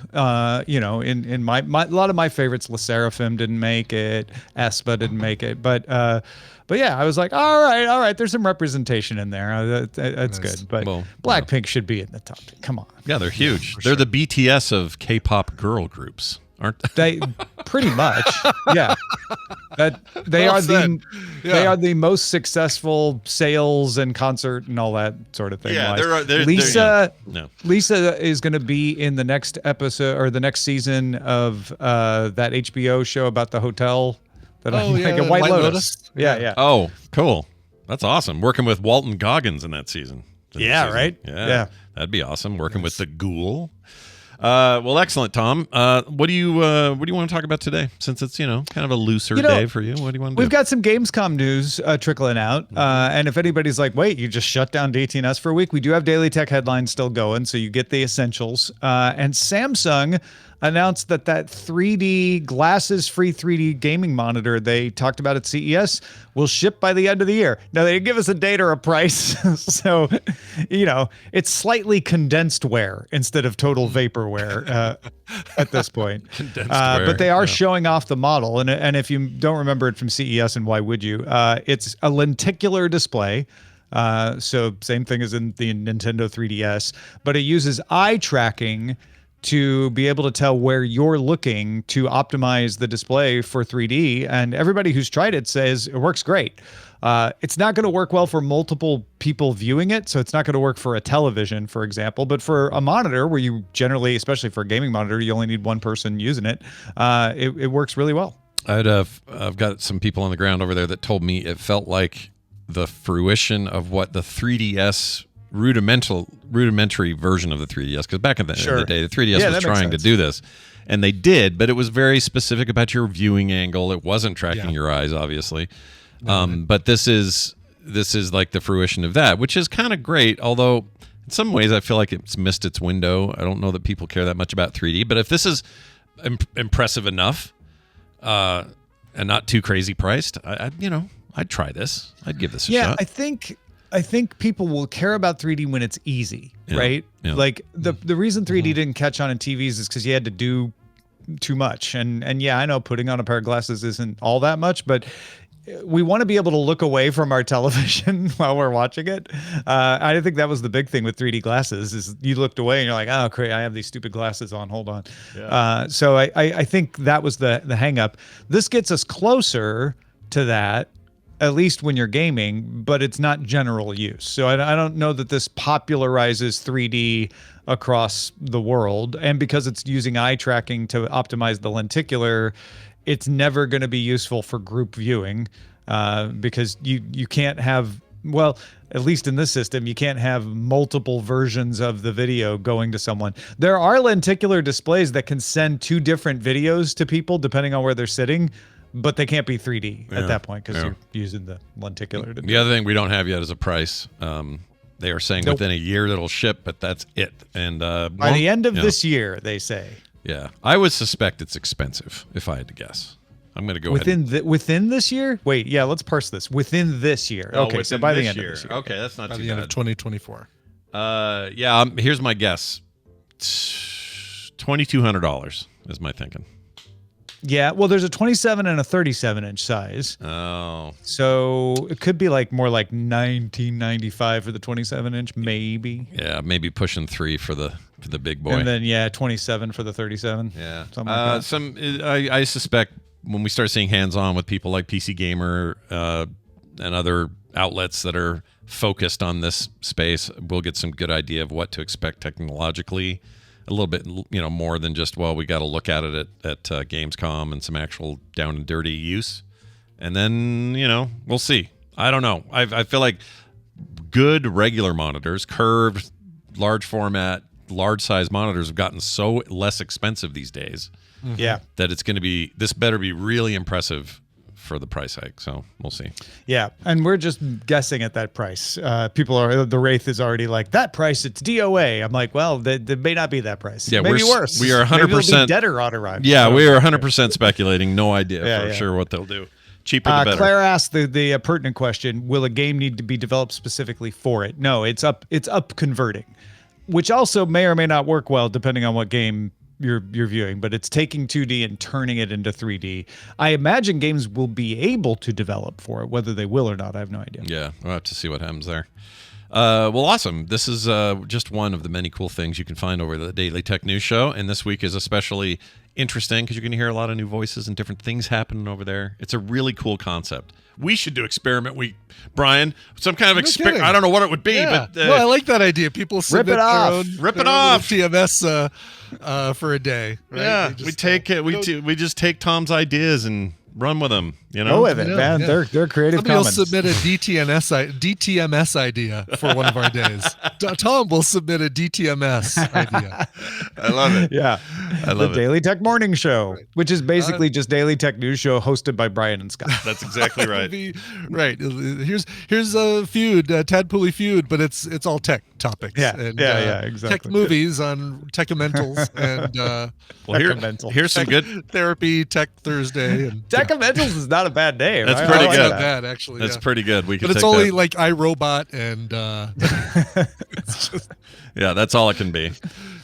L: in my a lot of my favorites. LE SSERAFIM didn't make it, aespa didn't make it, but yeah, I was like, all right, there's some representation in there. That's
E: Nice.
L: good, but Blackpink should be in the top 10. Come on.
A: Yeah, they're huge. They're the BTS of K-pop girl groups, aren't they?
L: They pretty much, yeah. They are the most successful sales and concert and all that sort of thing.
A: Yeah,
L: Lisa is going to be in the next episode or the next season of that HBO show about the hotel. White Lotus. Yeah.
A: Oh, cool. That's awesome. Working with Walton Goggins in that season.
L: Yeah, right?
A: Yeah. That'd be awesome. Working with the Ghoul. Well, excellent, Tom. What do you want to talk about today? Since it's kind of a looser day for you, what do you want to do?
L: We've got some Gamescom news trickling out, and if anybody's like, "Wait, you just shut down DTNS for a week," we do have Daily Tech headlines still going, so you get the essentials. And Samsung announced that 3D glasses free 3D gaming monitor they talked about at CES will ship by the end of the year. Now, they didn't give us a date or a price, so it's slightly condensed wear instead of total vaporware at this point.
A: Condensed wear,
L: but they are showing off the model, and if you don't remember it from CES, and why would you? It's a lenticular display. So same thing as in the Nintendo 3DS, but it uses eye tracking to be able to tell where you're looking to optimize the display for 3D. And everybody who's tried it says it works great. It's not going to work well for multiple people viewing it. So it's not going to work for a television, for example, but for a monitor where you generally, especially for a gaming monitor, you only need one person using it. It works really well.
A: I've got some people on the ground over there that told me it felt like the fruition of what the 3DS rudimentary version of the 3DS, because back in the day, the 3DS was trying to do this, and they did, but it was very specific about your viewing angle. It wasn't tracking your eyes, obviously. But this is like the fruition of that, which is kind of great, although in some ways I feel like it's missed its window. I don't know that people care that much about 3D, but if this is impressive enough and not too crazy priced, I'd try this. I'd give this a shot.
L: I think people will care about 3D when it's easy, right? Yeah. Like the reason 3D didn't catch on in TVs is because you had to do too much. And yeah, I know putting on a pair of glasses isn't all that much, but we want to be able to look away from our television while we're watching it. I think that was the big thing with 3D glasses is you looked away and you're like, oh, great, I have these stupid glasses on. Hold on. Yeah. So I think that was the hang up. This gets us closer to that, at least when you're gaming, but it's not general use. So I don't know that this popularizes 3D across the world. And because it's using eye tracking to optimize the lenticular, it's never going to be useful for group viewing because you can't have, well, at least in this system, you can't have multiple versions of the video going to someone. There are lenticular displays that can send two different videos to people depending on where they're sitting, but they can't be 3D at that point because you're using the lenticular.
A: The other thing we don't have yet is a price. They are saying within a year that'll ship, but that's it. And
L: by the end of this year, they say.
A: Yeah, I would suspect it's expensive if I had to guess. I'm going to go
L: within this year. Wait, yeah, let's parse this. Within this year. Okay, so by the end of this year.
A: Okay, that's not
E: by
A: too
E: the
A: bad.
E: end of 2024.
A: Yeah. Here's my guess. $2,200 is my thinking.
L: Yeah, well, there's a 27 and a 37-inch size.
A: Oh.
L: So it could be more like $19.95 for the 27-inch, maybe.
A: Yeah, maybe pushing $3 for the big boy.
L: And then 27 for the 37.
A: Yeah.
L: Something like that.
A: I suspect when we start seeing hands-on with people like PC Gamer and other outlets that are focused on this space, we'll get some good idea of what to expect technologically. A little bit, more than just, well, we got to look at it at Gamescom and some actual down and dirty use. And then, we'll see. I don't know. I feel like good regular monitors, curved, large format, large size monitors have gotten so less expensive these days.
L: Yeah.
A: That it's going to be, this better be really impressive for the price hike. So we'll see.
L: Yeah. And we're just guessing at that price. The Wraith is already like, that price, it's DOA. I'm like, well, that may not be that price.
A: Yeah,
L: maybe worse.
A: We are 100%.
L: Maybe it'll be deader on arrival.
A: Yeah, we are 100% speculating. No idea for sure what they'll do. Cheaper the better.
L: Claire asked the pertinent question: will a game need to be developed specifically for it? No, it's up converting, which also may or may not work well depending on what game you're viewing. But it's taking 2D and turning it into 3D. I imagine games will be able to develop for it. Whether they will or not, I have no idea.
A: Yeah, we'll have to see what happens there. Well, awesome. This is just one of the many cool things you can find over the Daily Tech News Show, and this week is especially interesting because you're going to hear a lot of new voices and different things happening over there. It's a really cool concept. We should do experiment week, Brian. Some kind of experiment. I don't know what it would be, but
E: I like that idea. People submit
L: rip it off.
E: their own,
A: rip it
E: their own
A: off.
E: TMS for a day. Right?
A: Yeah, we just take Tom's ideas and run with them.
L: Go with it, man. Yeah. They're creative.
E: Somebody will
L: commons.
E: submit a DTMS idea for one of our days. Tom will submit a DTMS idea.
A: I love it.
L: Yeah,
A: I love
L: the Daily Tech Morning Show, which is basically just Daily Tech News Show hosted by Brian and Scott.
A: That's exactly right.
E: Right. Here's a feud, Tadpooly Feud, but it's all tech topics.
L: Yeah,
E: and,
L: exactly.
E: Tech movies on Recommentals and
A: here's some good
E: therapy. Tech Thursday and
L: Recommentals is not a bad name.
A: That's
L: right?
A: pretty
E: It's
A: good.
E: not bad, actually.
A: That's
E: yeah.
A: pretty good. We can.
E: But it's
A: take
E: only
A: that.
E: like iRobot and it's just,
A: yeah, that's all it can be.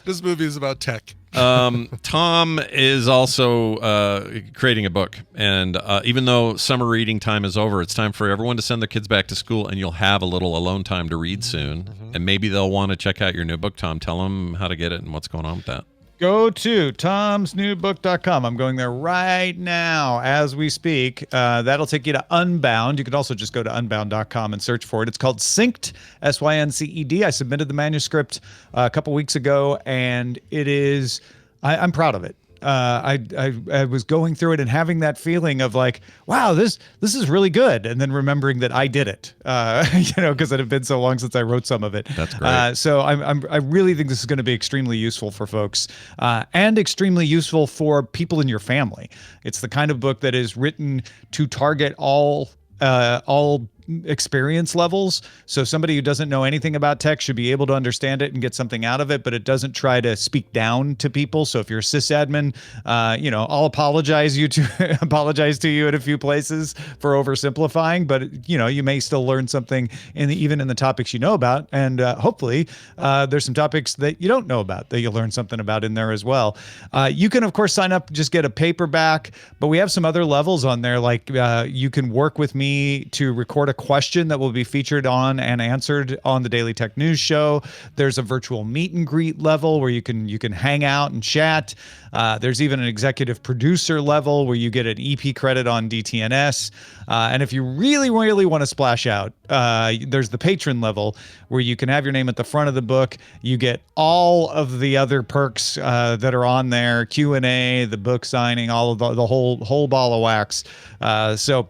E: this movie is about tech.
A: Tom is also creating a book, and even though summer reading time is over, it's time for everyone to send their kids back to school, and you'll have a little alone time to read soon, and maybe they'll want to check out your new book. Tom, tell them how to get it and what's going on with that.
L: Go to tomsnewbook.com. I'm going there right now as we speak. That'll take you to Unbound. You could also just go to unbound.com and search for it. It's called Synced, Synced. I submitted the manuscript a couple weeks ago, and it is, I'm proud of it. I was going through it and having that feeling of like, wow, this is really good, and then remembering that I did it, because it had been so long since I wrote some of it.
A: That's great.
L: So I really think this is going to be extremely useful for folks, and extremely useful for people in your family. It's the kind of book that is written to target all experience levels. So somebody who doesn't know anything about tech should be able to understand it and get something out of it, but it doesn't try to speak down to people. So if you're a sysadmin, I'll apologize to you at a few places for oversimplifying, but you may still learn something even in the topics you know about. And hopefully there's some topics that you don't know about that you'll learn something about in there as well. You can of course sign up, just get a paperback, but we have some other levels on there. Like you can work with me to record a question that will be featured on and answered on the Daily Tech News Show. There's a virtual meet and greet level where you can hang out and chat. There's even an executive producer level where you get an EP credit on DTNS. And if you really, really want to splash out, there's the patron level where you can have your name at the front of the book. You get all of the other perks that are on there, Q&A, the book signing, all of the whole ball of wax. So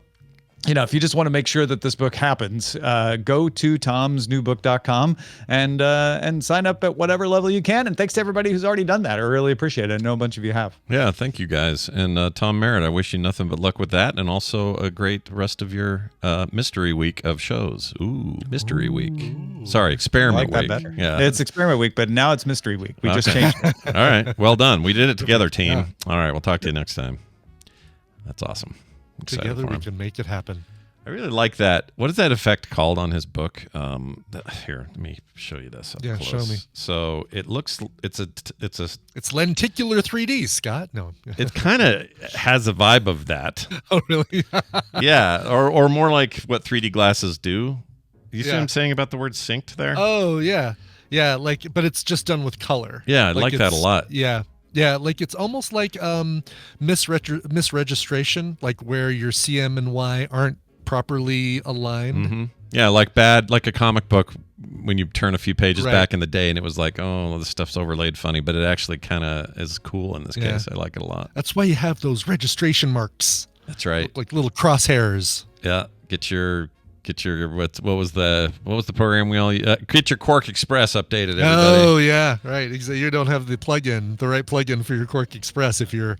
L: if you just want to make sure that this book happens, go to tomsnewbook.com and sign up at whatever level you can. And thanks to everybody who's already done that. I really appreciate it. I know a bunch of you have.
A: Yeah, thank you guys. And Tom Merritt, I wish you nothing but luck with that, and also a great rest of your mystery week of shows. Ooh, mystery week. Sorry, experiment week.
L: Better.
A: Yeah,
L: it's experiment week, but now it's mystery week. We just changed it.
A: All right, well done. We did it together, team. Yeah. All right, we'll talk to you next time. That's awesome.
E: Together we can make it happen.
A: I really like that. What is that effect called on his book? Here, let me show you this up close.
E: Show me.
A: So it looks, it's
E: lenticular 3D, Scott. No,
A: it kind of has a vibe of that.
E: Oh, really?
A: Yeah, or more like what 3D glasses do. You see what I'm saying about the word synced there?
E: Oh yeah, yeah. But it's just done with color.
A: Yeah, I like that a lot.
E: Yeah. Yeah, it's almost like misregistration, like where your CM and Y aren't properly aligned.
A: Mm-hmm. Yeah, like a comic book when you turn a few pages back in the day and it was like, oh, this stuff's overlaid funny, but it actually kind of is cool in this case. I like it a lot.
E: That's why you have those registration marks.
A: That's right.
E: Look like little crosshairs.
A: Yeah, get your Get your what was the program we all get your Quark Express updated, everybody.
E: Oh yeah, right. Exactly. You don't have the right plugin for your Quark Express if your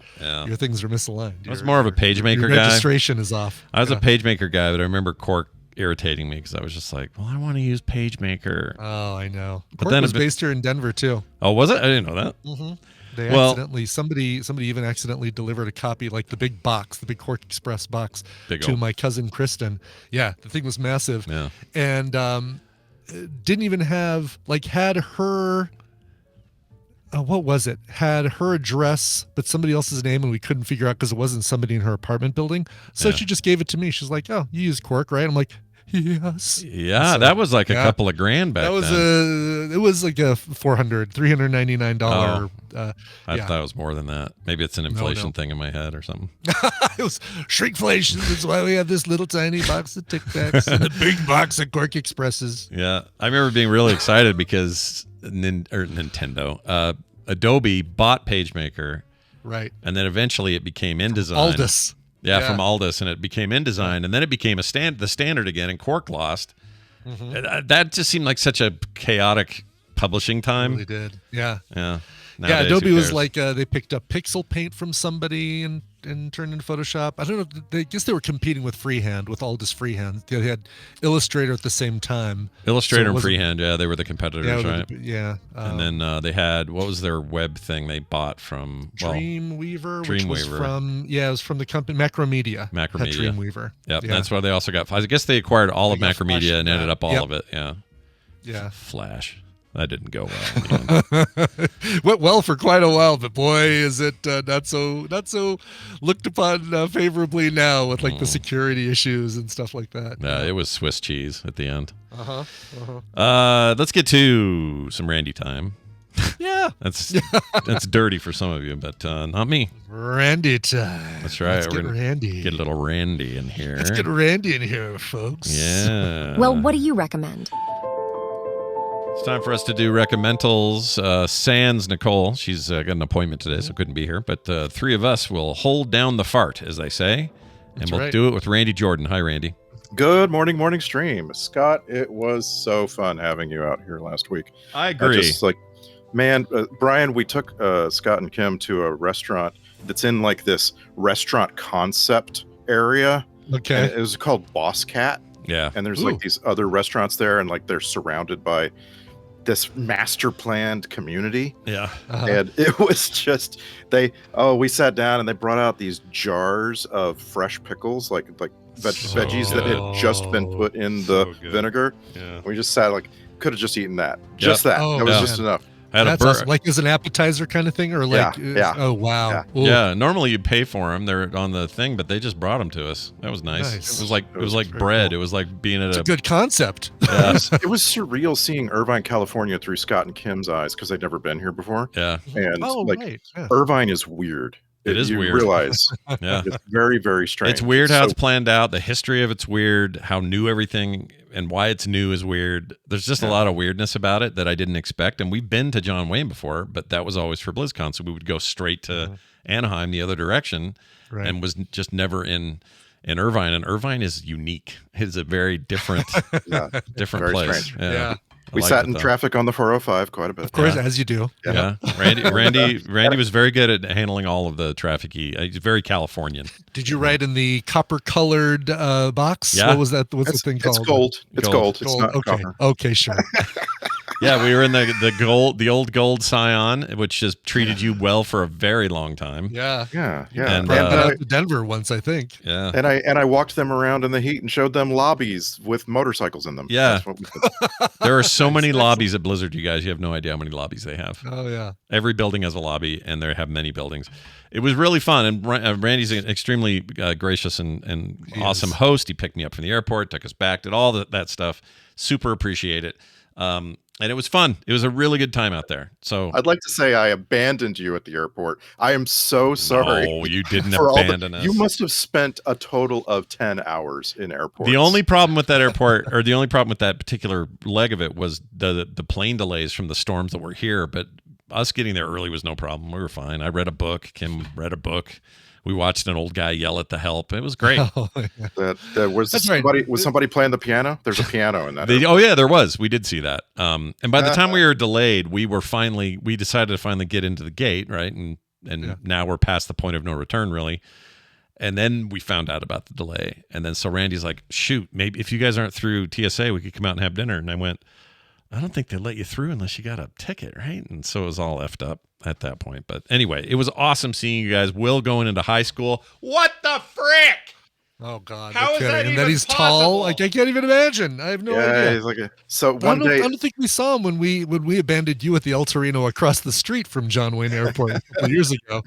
E: things are misaligned.
A: I was more of a PageMaker guy.
E: Registration is off.
A: I was a PageMaker guy, but I remember Quark irritating me because I was just like, well, I want to use PageMaker.
E: Oh, I know.
A: But
E: Quark
A: then
E: was based here in Denver too.
A: Oh, was it? I didn't know that.
E: Mm-hmm. They accidentally somebody even accidentally delivered a copy, like the big Quark Express box, to my cousin Kristen. Yeah, the thing was massive.
A: Yeah.
E: And didn't even have had her what was it? Had her address but somebody else's name, and we couldn't figure out because it wasn't somebody in her apartment building. So she just gave it to me. She's like, "Oh, you use Quark, right?" I'm like, yes.
A: Yeah, so, that was like a couple of grand back then.
E: It was like a $399.
A: I thought it was more than that. Maybe it's an inflation thing in my head or something.
E: It was shrinkflation. That's why we have this little tiny box of Tic Tacs and a big box of Quark Expresses.
A: Yeah, I remember being really excited because Nintendo, Adobe bought PageMaker,
E: right?
A: And then eventually it became InDesign.
E: Aldous.
A: Yeah, from Aldous, and it became InDesign, and then it became the standard again, and Quark lost. Mm-hmm. That just seemed like such a chaotic publishing time.
E: It really did. Yeah.
A: Yeah.
E: Nowadays, Adobe was like they picked up Pixel Paint from somebody and turned into Photoshop. I don't know. I guess they were competing with Freehand, with Aldous Freehand. They had Illustrator at the same time.
A: Illustrator and Freehand, they were the competitors, right?
E: Yeah.
A: And then they had, what was their web thing they bought from?
E: Dreamweaver, which was from, it was from the company Macromedia.
A: Macromedia.
E: Dreamweaver.
A: Yep, that's why they also got, I guess they acquired all of Macromedia and ended up all of it,
E: Yeah.
A: Flash. That didn't go well.
E: Went well for quite a while, but boy, is it not so looked upon favorably now with the security issues and stuff like that.
A: Yeah, it was Swiss cheese at the end.
E: Uh-huh.
A: Let's get to some Randy time.
E: Yeah,
A: that's dirty for some of you, but not me.
E: Randy time.
A: That's right.
E: Let's get Randy.
A: Get a little Randy in here.
E: Let's get Randy in here, folks.
A: Yeah.
K: Well, what do you recommend?
A: It's time for us to do Recommentals. Sans Nicole, she's got an appointment today, so couldn't be here. But three of us will hold down the fart, as they say, and we'll do it with Randy Jordan. Hi, Randy.
M: Good morning stream. Scott, it was so fun having you out here last week.
A: I agree.
M: Brian, we took Scott and Kim to a restaurant that's in this restaurant concept area.
E: Okay.
M: And it was called Boss Cat.
A: Yeah.
M: And there's these other restaurants there, and they're surrounded by this master planned community.
A: Yeah.
M: And it was just we sat down and they brought out these jars of fresh pickles, veggies that had just been put in the vinegar.
A: Yeah.
M: We just sat could have just eaten that. Just that.
E: Oh,
M: that was just enough.
E: That's awesome. As an appetizer kind of thing, or
M: yeah.
E: Oh wow.
A: Yeah. Normally you pay for them; they're on the thing, but they just brought them to us. That was nice. It was like bread. Cool. It was like being at
E: a good concept.
A: Yeah.
M: It was surreal seeing Irvine, California, through Scott and Kim's eyes because I'd never been here before.
A: Yeah,
M: and Irvine is weird.
A: It is weird.
M: You realize, it's very, very strange.
A: It's weird how it's planned out. The history of it's weird. How new everything and why it's new is weird. There's just a lot of weirdness about it that I didn't expect. And we've been to John Wayne before, but that was always for BlizzCon. So we would go straight to Anaheim, the other direction, and was just never in Irvine. And Irvine is unique. It's a very different, different
M: very
A: place.
M: Strange.
A: Yeah.
M: We sat in traffic on the 405 quite a bit.
E: Of course, as you do.
A: Yeah. Randy was very good at handling all of the traffic-y. He's very Californian.
E: Did you write in the copper-colored box?
A: Yeah.
E: What was that? What's the thing called?
M: It's gold. It's gold. It's not copper.
E: Okay, sure.
A: Yeah, we were in the old gold Scion, which just treated you well for a very long time.
E: Yeah.
A: And
E: out to Denver once, I think.
A: Yeah.
M: And I walked them around in the heat and showed them lobbies with motorcycles in them.
A: Yeah.
M: That's what we did.
A: There are so many lobbies at Blizzard, you guys. You have no idea how many lobbies they have.
E: Oh, yeah.
A: Every building has a lobby, and they have many buildings. It was really fun, and Randy's an extremely gracious and awesome host. He picked me up from the airport, took us back, did all that stuff. Super appreciate it. And it was fun. It was a really good time out there. So
M: I'd like to say I abandoned you at the airport. I am so sorry.
A: No, you didn't abandon us.
M: You must have spent a total of 10 hours in airports.
A: The only problem with that airport, or the only problem with that particular leg of it, was the plane delays from the storms that were here. But us getting there early was no problem. We were fine. I read a book. Kim read a book. We watched an old guy yell at the help. It was great.
M: Was somebody playing the piano? There's a piano in that.
A: Oh yeah, there was. We did see that. And by the time we were delayed, we decided to finally get into the gate, right? And now we're past the point of no return, really. And then we found out about the delay. And then so Randy's like, shoot, maybe if you guys aren't through TSA, we could come out and have dinner. And I went, I don't think they let you through unless you got a ticket, right? And so it was all effed up at that point. But anyway, it was awesome seeing you guys. Will going into high school. What the frick?
E: Oh God!
A: How is that
E: and
A: even
E: that he's
A: possible?
E: tall. Like I can't even imagine. I have no idea.
M: He's like one day.
E: I don't think we saw him when we abandoned you at the El Torino across the street from John Wayne Airport a couple years ago.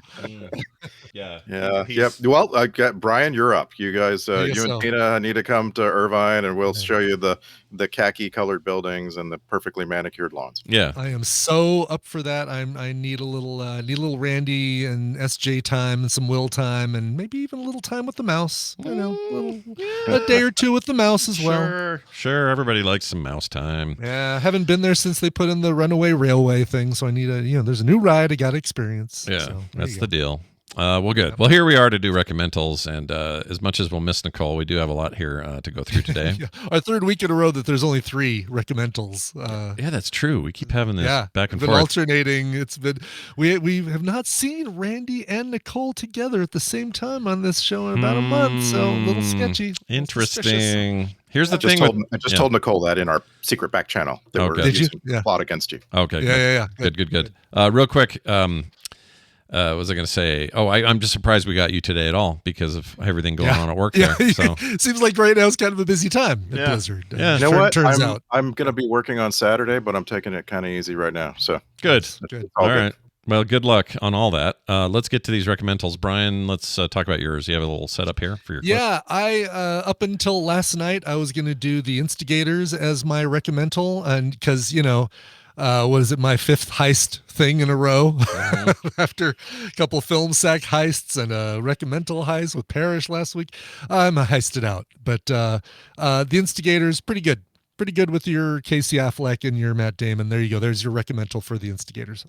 M: Yep. Well, Brian, you're up. You guys, you and Tina need to come to Irvine, and we'll show you the khaki-colored buildings and the perfectly manicured lawns.
A: Yeah,
E: I am so up for that. I need a little Randy and SJ time and some Will time, and maybe even a little time with the mouse. You know, a day or two with the mouse as well.
A: Sure. Everybody likes some mouse time.
E: Yeah, I haven't been there since they put in the Runaway Railway thing, so I need there's a new ride I got to experience.
A: Yeah,
E: so
A: that's the deal. Well, good. Well, here we are to do Recommentals, and as much as we'll miss Nicole, we do have a lot here to go through today.
E: Our third week in a row that there's only 3 Recommentals.
A: Yeah, that's true. We keep having this back and
E: forth.
A: forth.
E: Alternating. It's been we have not seen Randy and Nicole together at the same time on this show in about a month, so a little sketchy.
A: Interesting. Here's the thing.
M: I just told Nicole that in our secret back channel.
A: Did
M: you? Plot against you.
A: Okay.
E: Yeah.
A: Good. Real quick. What was I going to say? Oh, I'm just surprised we got you today at all because of everything going on at work there. So
E: seems like right now is kind of a busy time at Blizzard.
A: Yeah.
M: You know what?
E: Turns out
M: I'm going to be working on Saturday, but I'm taking it kind of easy right now. So
A: good. All right. Well, good luck on all that. Let's get to these Recommentals. Brian, let's talk about yours. You have a little setup here for your clip?
E: Yeah, I up until last night, I was going to do the Instigators as my Recommental, and because, what is it, my 5th heist thing in a row after a couple film sack heists and a Recommental heist with Parrish last week. I'm heisted out, but the Instigators, pretty good with your Casey Affleck and your Matt Damon. There you go. There's your Recommental for the Instigators.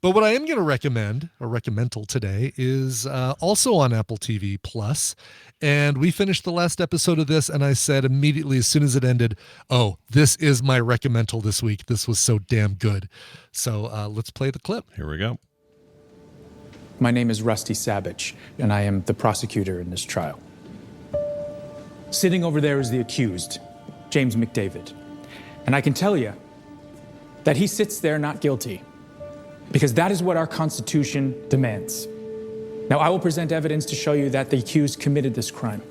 E: But what I am going to recommend, or Recommental today, is also on Apple TV Plus. And we finished the last episode of this, and I said immediately as soon as it ended, oh, this is my Recommental this week. This was so damn good. So let's play the clip.
A: Here we go.
K: My name is Rusty Savage, and I am the prosecutor in this trial. Sitting over there is the accused, James McDavid. And I can tell you that he sits there not guilty, because that is what our Constitution demands. Now, I will present evidence to show you that the accused committed this crime.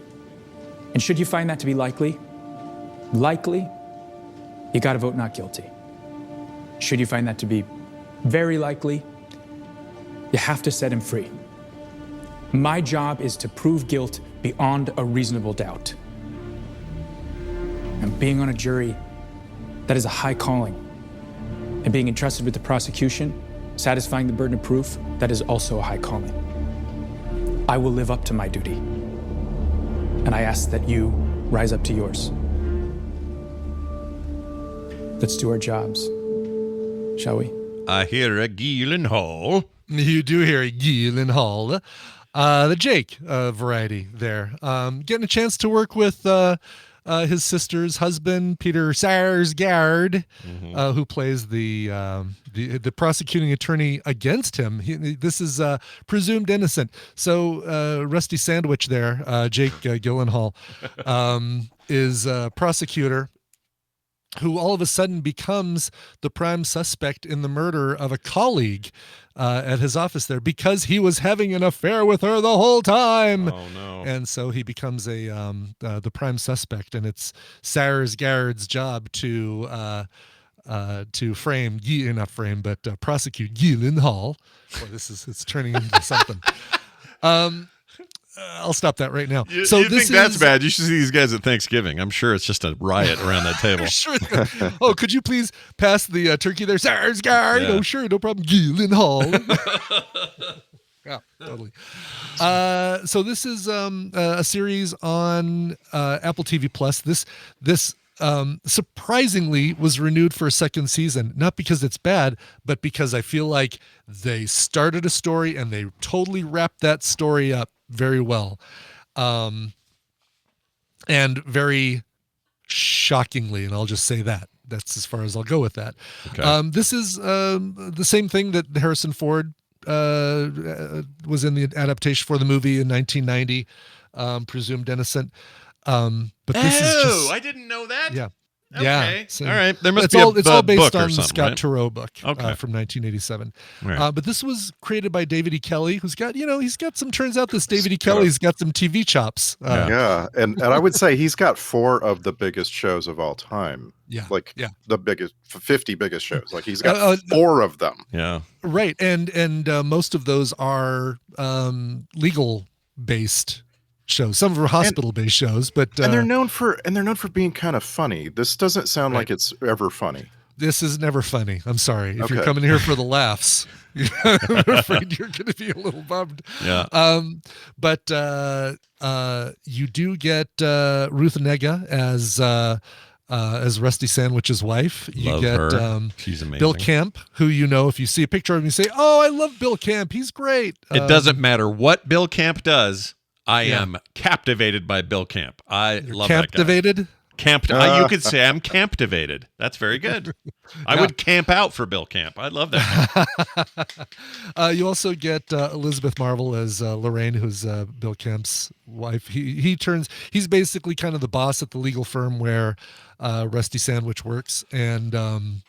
K: And should you find that to be likely, you got to vote not guilty. Should you find that to be very likely, you have to set him free. My job is to prove guilt beyond a reasonable doubt. And being on a jury, that is a high calling. And being entrusted with the prosecution, satisfying the burden of proof, that is also a high calling. I will live up to my duty. And I ask that you rise up to yours. Let's do our jobs, shall we?
A: I hear a Gyllenhaal.
E: You do hear a Gyllenhaal. The Jake variety there. Getting a chance to work with his sister's husband, Peter Sarsgaard, who plays the prosecuting attorney against him. This is presumed innocent. So Rusty Sandwich there, Jake Gyllenhaal, is a prosecutor who all of a sudden becomes the prime suspect in the murder of a colleague at his office there because he was having an affair with her the whole time.
A: Oh, no.
E: And so he becomes the prime suspect, and it's Sarsgaard's job to prosecute Gyllenhaal. Boy, it's turning into something. I'll stop that right now.
A: You think that's bad? You should see these guys at Thanksgiving. I'm sure it's just a riot around that table.
E: Sure. Oh, could you please pass the turkey there, Sarsgaard? Oh, sure, no problem. Gyllenhaal. Yeah, totally. So this is a series on Apple TV Plus. This surprisingly was renewed for a second season, not because it's bad, but because I feel like they started a story and they totally wrapped that story up very well. And very shockingly, and I'll just say that's as far as I'll go with that.
A: Okay.
E: This is the same thing that Harrison Ford was in the adaptation for the movie in 1990, presumed innocent. But this is just,
A: I didn't know that.
E: yeah.
A: Okay.
E: Yeah. So
A: all right. There must
E: it's
A: be
E: all, it's all based
A: book or
E: on the
A: something,
E: Scott
A: right?
E: Turow book
A: Okay.
E: from 1987.
A: Right.
E: But this was created by David E. Kelly, who's got, he's got some, turns out this David E. Kelly's got some TV chops.
M: Yeah. And I would say he's got 4 of the biggest shows of all time.
E: Yeah.
M: Like
E: Yeah.
M: the biggest 50 biggest shows. Like he's got 4 of them.
A: Yeah.
E: Right. And most of those are legal based shows. Some of them are hospital based shows, but
M: and they're known for being kind of funny. This doesn't sound like it's ever funny.
E: This is never funny. I'm sorry. If you're
M: Okay.
E: coming here for the laughs, I'm afraid you're going to be a little bummed.
A: Yeah.
E: But you do get Ruth Negga as Rusty Sandwich's wife. You
A: Love
E: get
A: her. She's amazing.
E: Bill Camp, who if you see a picture of him, you say, "Oh, I love Bill Camp. He's great."
A: It doesn't matter what Bill Camp does. I
E: Yeah.
A: am captivated by Bill Camp. I love
E: Captivated?
A: that guy. You could say I'm captivated. That's very good. I
E: Yeah.
A: would camp out for Bill Camp. I love that guy.
E: You also get Elizabeth Marvel as Lorraine, who's Bill Camp's wife. He's basically kind of the boss at the legal firm where Rusty Sandwich works, and I'm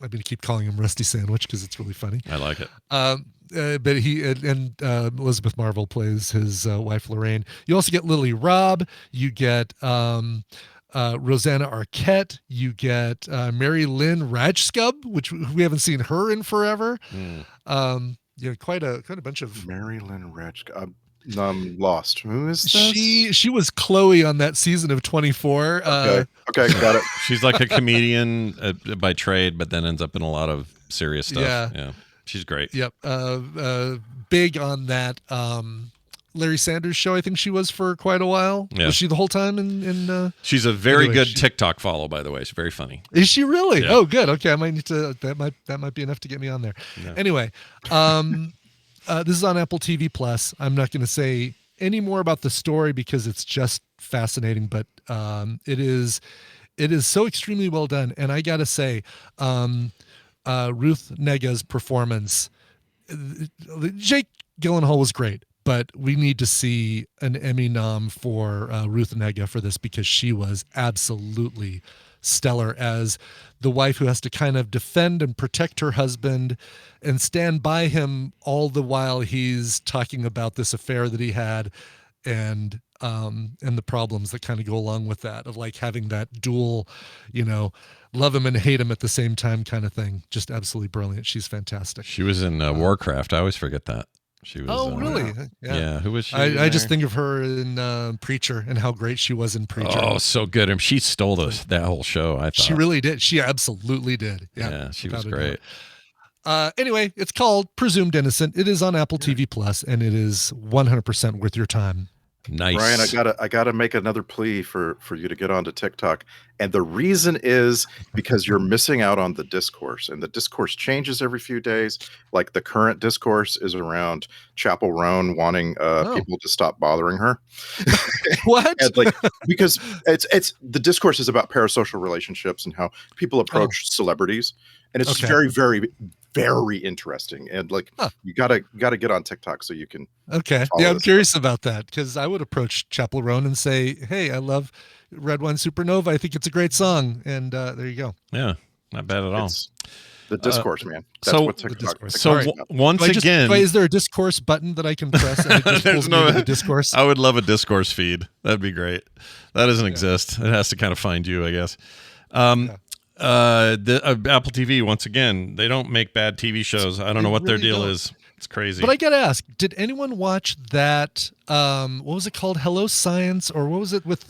E: going to keep calling him Rusty Sandwich because it's really funny.
A: I like it.
E: But Elizabeth Marvel plays his wife Lorraine. You also get Lily Robb. You get Rosanna Arquette. You get Mary Lynn Rajskub, which we haven't seen her in forever. Quite a bunch of
M: Mary Lynn Rajskub. I'm lost. Who is this?
E: She was Chloe on that season of 24.
M: Okay, got it.
A: She's like a comedian by trade, but then ends up in a lot of serious stuff.
E: Yeah.
A: She's great.
E: Yep. Big on that Larry Sanders show. I think she was for quite a while.
A: Yeah.
E: Was she the whole time in
A: She's a very
E: Anyway,
A: good TikTok follow, by the way. She's very funny.
E: Is she really?
A: Yeah.
E: Oh, good. Okay, I might need to. That might be enough to get me on there.
A: Yeah.
E: Anyway, this is on Apple TV Plus. I'm not going to say any more about the story because it's just fascinating, but it is so extremely well done. And I got to say, Ruth Negga's performance, Jake Gyllenhaal was great, but we need to see an Emmy nom for Ruth Negga for this because she was absolutely stellar as the wife who has to kind of defend and protect her husband and stand by him all the while he's talking about this affair that he had and the problems that kind of go along with that, of like having that dual, love him and hate him at the same time kind of thing. Just absolutely brilliant. She's fantastic.
A: She was in Warcraft. I always forget that. She was.
E: Oh, really?
A: Yeah. Who was she?
E: I just think of her in Preacher and how great she was in Preacher.
A: Oh, so good. And she stole that whole show, I thought.
E: She really did. She absolutely did.
A: Yeah, she was
E: without a
A: great.
E: doubt. Anyway, it's called Presumed Innocent. It is on Apple TV Plus, and it is 100% worth your time.
A: Nice.
M: Ryan, I gotta make another plea for you to get onto TikTok. And the reason is because you're missing out on the discourse. And the discourse changes every few days. Like the current discourse is around Chapel Roan wanting people to stop bothering her.
E: What?
M: And because it's the discourse is about parasocial relationships and how people approach celebrities. And it's very, very, very interesting. And you gotta get on TikTok so you can.
E: Okay. Yeah, I'm curious about that because I would approach Chapel Roan and say, "Hey, I love Red Wine Supernova. I think it's a great song." And there you go.
A: Yeah, not bad at all.
M: It's the discourse, man. That's what TikTok.
A: Once again,
E: is there a discourse button that I can press? And it just pulls me into the discourse.
A: I would love a discourse feed. That'd be great. That doesn't exist. It has to kind of find you, I guess. The Apple TV, once again, they don't make bad TV shows. I don't know what their deal is. It's crazy.
E: But I gotta ask, did anyone watch that? What was it called? Hello Science, or what was it with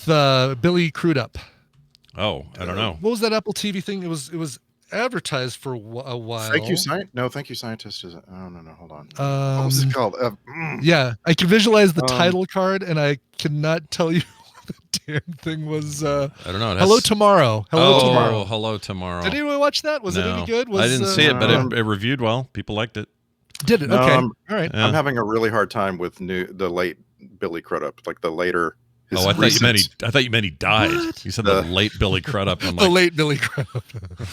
E: Billy Crudup?
A: Oh, I don't know.
E: What was that Apple TV thing? It was advertised for a while.
M: Thank you, scientist. Is it? Oh no, hold on. What was it called?
E: Yeah, I can visualize the title card, and I cannot tell you what the damn thing was
A: I don't know.
E: Hello Tomorrow. Hello Tomorrow.
A: Hello Tomorrow.
E: Did anyone watch that? Was it any good?
A: I didn't see it, but it reviewed well. People liked it.
E: Did it?
M: No,
E: Okay. All right.
M: I'm having a really hard time with the late Billy Crudup, like the later.
A: I thought you meant he died.
E: What?
A: You said the late Billy Crudup. I'm
E: The
A: like,
E: late Billy Crudup.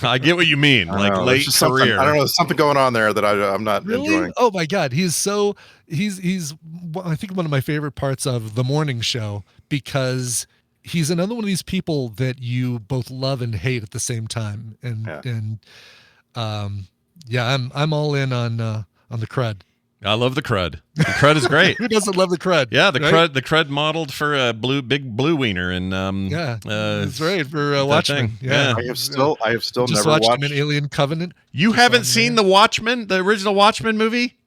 A: I get what you mean, like
M: know,
A: late
M: there's just
A: career.
M: I don't know. There's something going on there that I'm not
E: Really?
M: enjoying.
E: Oh my God, he's I think one of my favorite parts of the morning show, because he's another one of these people that you both love and hate at the same time. And I'm all in on the crud.
A: I love the crud. The crud is great.
E: Who doesn't love the crud?
A: Yeah, the
E: right?
A: crud modeled for a big blue wiener, and
E: that's right, for Watchmen. Yeah.
M: I have still
E: Just
M: never
E: watched
M: watched
E: him in Alien Covenant.
A: You haven't seen the Watchmen, the original Watchmen movie,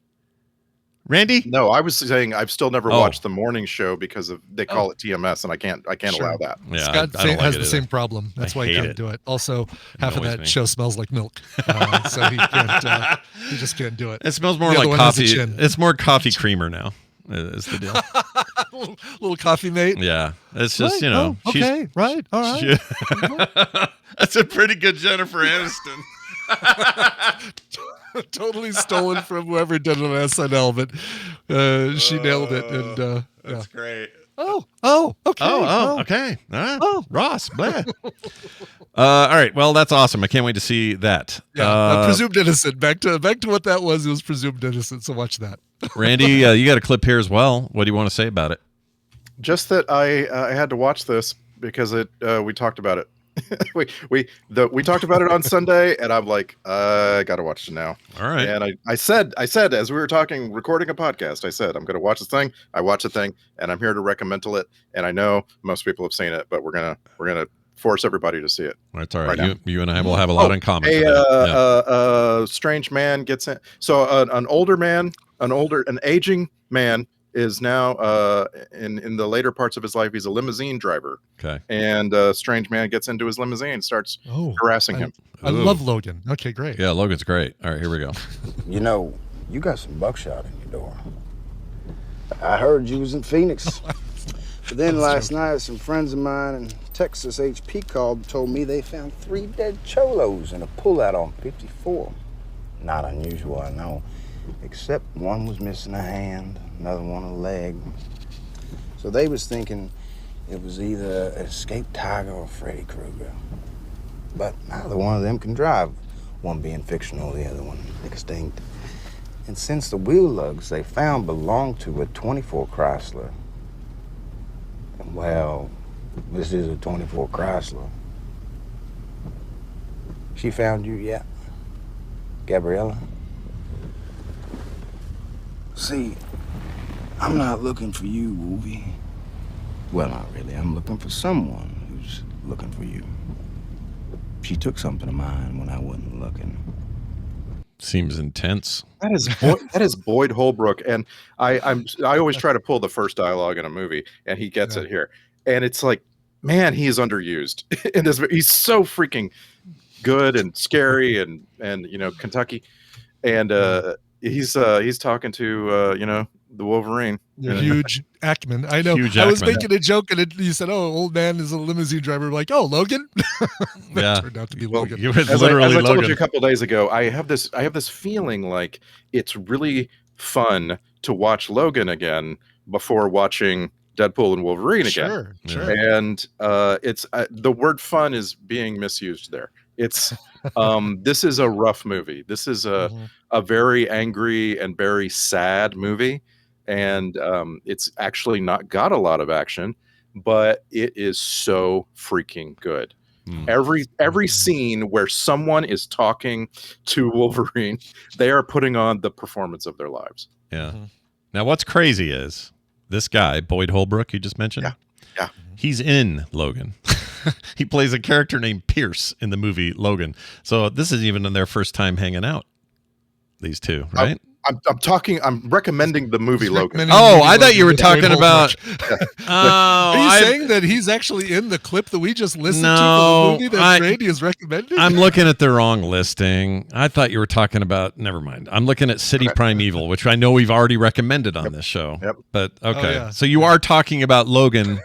A: Randy?
M: No, I was saying I've still never watched the morning show because they call it TMS, and I can't allow that.
A: Yeah,
E: Scott
A: I don't like
E: has
A: it
E: the
A: either.
E: same problem. That's why he
A: hate
E: can't
A: it.
E: do it. Also, half of
A: Annoys
E: that
A: me.
E: show smells like milk, so he can't. He just can't do it.
A: It smells more
E: The other
A: like
E: one has a
A: coffee.
E: chin.
A: It's more coffee creamer now. Is the deal?
E: little coffee mate.
A: Yeah, it's just
E: Right? Oh, okay, right, all right.
A: That's a pretty good Jennifer Aniston.
E: Totally stolen from whoever did it on SNL, but she nailed it. And
A: that's great.
E: Oh, okay.
A: Okay. Ross, blah. All right. Well, that's awesome. I can't wait to see that.
E: Yeah, presumed innocent. Back to what that was. It was presumed innocent. So watch that.
A: Randy, you got a clip here as well. What do you want to say about it?
M: Just that I had to watch this because we talked about it. we talked about it on Sunday, and I'm like, I gotta watch it now.
A: All right.
M: And I said as we were recording a podcast, I said I'm gonna watch this thing. I watched the thing, and I'm here to recommendal it. And I know most people have seen it, but we're gonna force everybody to see it.
A: That's all right.
M: Right
A: You and I will have a lot in common.
M: A strange man gets in. So an aging man is now in the later parts of his life, he's a limousine driver.
A: Okay.
M: And a strange man gets into his limousine, starts harassing him.
E: I love Logan. Okay, great.
A: Yeah, Logan's great. All right, here we go.
N: You know, you got some buckshot in your door. I heard you was in Phoenix. But then last night, some friends of mine in Texas HP called and told me they found 3 dead cholos in a pullout on 54. Not unusual, I know. Except one was missing a hand, another one a leg. So they was thinking it was either an escaped tiger or Freddy Krueger. But neither one of them can drive, one being fictional, the other one extinct. And since the wheel lugs they found belonged to a 24 Chrysler, well, this is a 24 Chrysler. She found you yet, Gabriella? See, I'm not looking for you, Woovie. Well, not really. I'm looking for someone who's looking for you. She took something of mine when I wasn't looking.
A: Seems intense.
M: That is Boyd Holbrook, and I always try to pull the first dialogue in a movie, and he gets it here, and it's like, man, he is underused in this. He's so freaking good and scary, and Kentucky, and he's talking to the Wolverine.
E: Huge Ackman. I know.
A: Huge
E: I was
A: Ackman.
E: making a joke, and you said, "Oh, old man is a limousine driver." I'm like, "Oh, Logan." That turned out to be Logan.
M: As I told you a couple days ago, I have this feeling like it's really fun to watch Logan again before watching Deadpool and Wolverine again.
E: Sure.
M: And it's the word "fun" is being misused there. It's this is a rough movie. This is a very angry and very sad movie, and it's actually not got a lot of action, but it is so freaking good. Every scene where someone is talking to Wolverine, they are putting on the performance of their lives.
A: Yeah. Now, what's crazy is this guy, Boyd Holbrook, you just mentioned.
M: Yeah.
A: He's in Logan. He plays a character named Pierce in the movie Logan. So this is even in their first time hanging out. These two, right?
M: I'm recommending the movie Logan.
A: Oh, I thought you were talking about.
E: Are you saying that he's actually in the clip that we just listened to for the movie that Brady is recommending?
A: I'm looking at the wrong listing. I thought you were talking about. Never mind. I'm looking at City Primeval, which I know we've already recommended on this show.
M: Yep.
A: But okay,
E: yeah.
A: so you are talking about Logan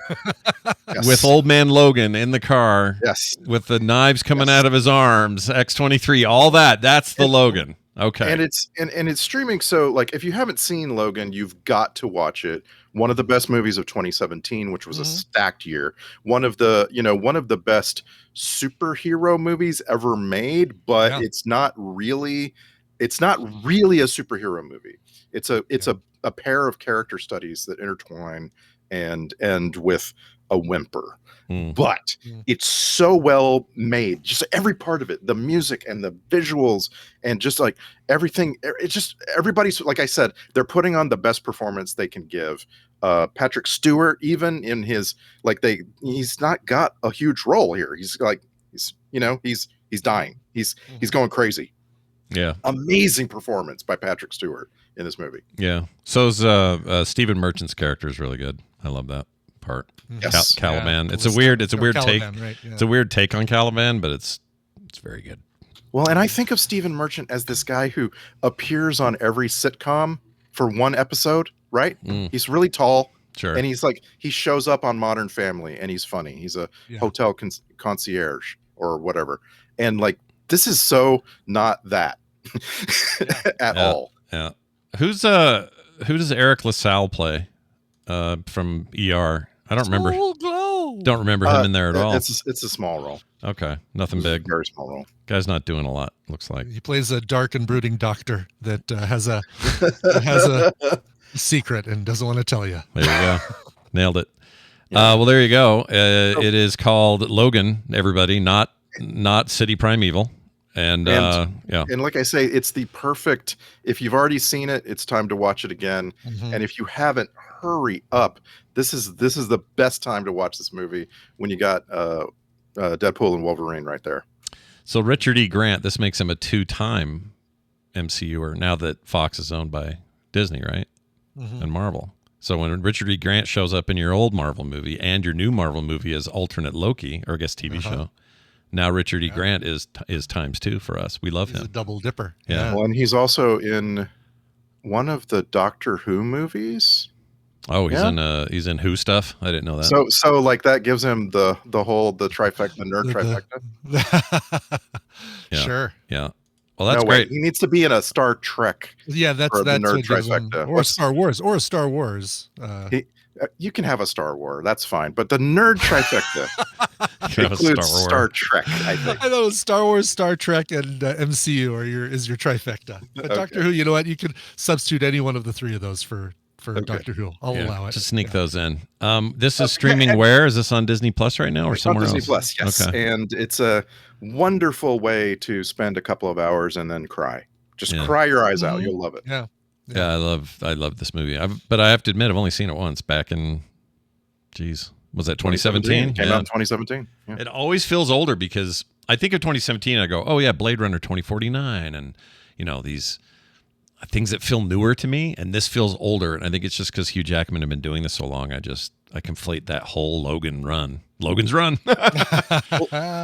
A: with old man Logan in the car.
M: Yes.
A: With the knives coming out of his arms, X-23, all that. That's the Logan. Okay.
M: And it's streaming, so like if you haven't seen Logan, you've got to watch it. One of the best movies of 2017, which was a stacked year. One of the best superhero movies ever made, but it's not really a superhero movie. It's a pair of character studies that intertwine and end with a whimper. But it's so well made, just every part of it, the music and the visuals and just like everything. It's just everybody's, like I said, they're putting on the best performance they can give. Patrick Stewart, even in his he's not got a huge role here. He's dying. He's going crazy.
A: Yeah.
M: Amazing performance by Patrick Stewart in this movie.
A: Yeah. So's Stephen Merchant's character is really good. I love that part.
M: Yes.
A: Caliban.
E: Yeah,
A: it's a weird take.
E: Caliban, right, yeah.
A: It's a weird take on Caliban, but it's very good.
M: Well, and I think of Stephen Merchant as this guy who appears on every sitcom for one episode, right? He's really tall.
A: Sure.
M: And he shows up on Modern Family and he's funny. He's a hotel concierge or whatever. And like, this is so not that at all.
A: Yeah. Who does Eric LaSalle play from ER? I don't remember. Don't remember him in there at all.
M: It's a small role.
A: Okay, nothing big.
M: Very small role.
A: Guy's not doing a lot. Looks like
E: He plays a dark and brooding doctor that has a secret and doesn't want to tell you.
A: There you go. Nailed it. Well, there you go. It is called Logan. Everybody, not City Primeval. And
M: like I say, it's the perfect. If you've already seen it, it's time to watch it again. And if you haven't, hurry up. This is the best time to watch this movie when you got Deadpool and Wolverine right there.
A: So Richard E. Grant, this makes him a 2-time MCUer now that Fox is owned by Disney, right? And Marvel. So when Richard E. Grant shows up in your old Marvel movie and your new Marvel movie as alternate Loki, or I guess TV show, now Richard E. Grant is times 2 for us. We love him.
E: He's a double dipper.
A: Yeah.
M: Well, and he's also in one of the Doctor Who movies.
A: Oh, he's in Who stuff. I didn't know that.
M: So like that gives him the trifecta, the nerd trifecta.
A: Yeah.
E: Sure.
A: Yeah. Well, that's great.
M: He needs to be in a Star Trek.
E: Yeah, that's
M: the
E: what
M: nerd
E: gives him,
M: trifecta.
E: or Star Wars, or a Star Wars.
M: You can have a Star Wars, that's fine, but the nerd trifecta includes Star Trek. I think.
E: I know Star Wars, Star Trek, and MCU is your trifecta. But Doctor Who, you know what? You could substitute any one of the three of those for Doctor Who. I'll allow it.
A: Just sneak those in. This is streaming where? Is this on Disney Plus right now or somewhere
M: Disney
A: else?
M: Plus, yes.
A: Okay.
M: And it's a wonderful way to spend a couple of hours and then cry. Just cry your eyes out. You'll love it.
E: Yeah.
A: Yeah, I love this movie. But I have to admit, I've only seen it once back in, was that 2017?
M: Came out in 2017. Yeah.
A: It always feels older because I think of 2017, I go, oh yeah, Blade Runner 2049, and these things that feel newer to me, and this feels older. And I think it's just because Hugh Jackman had been doing this so long. I conflate that whole Logan's run.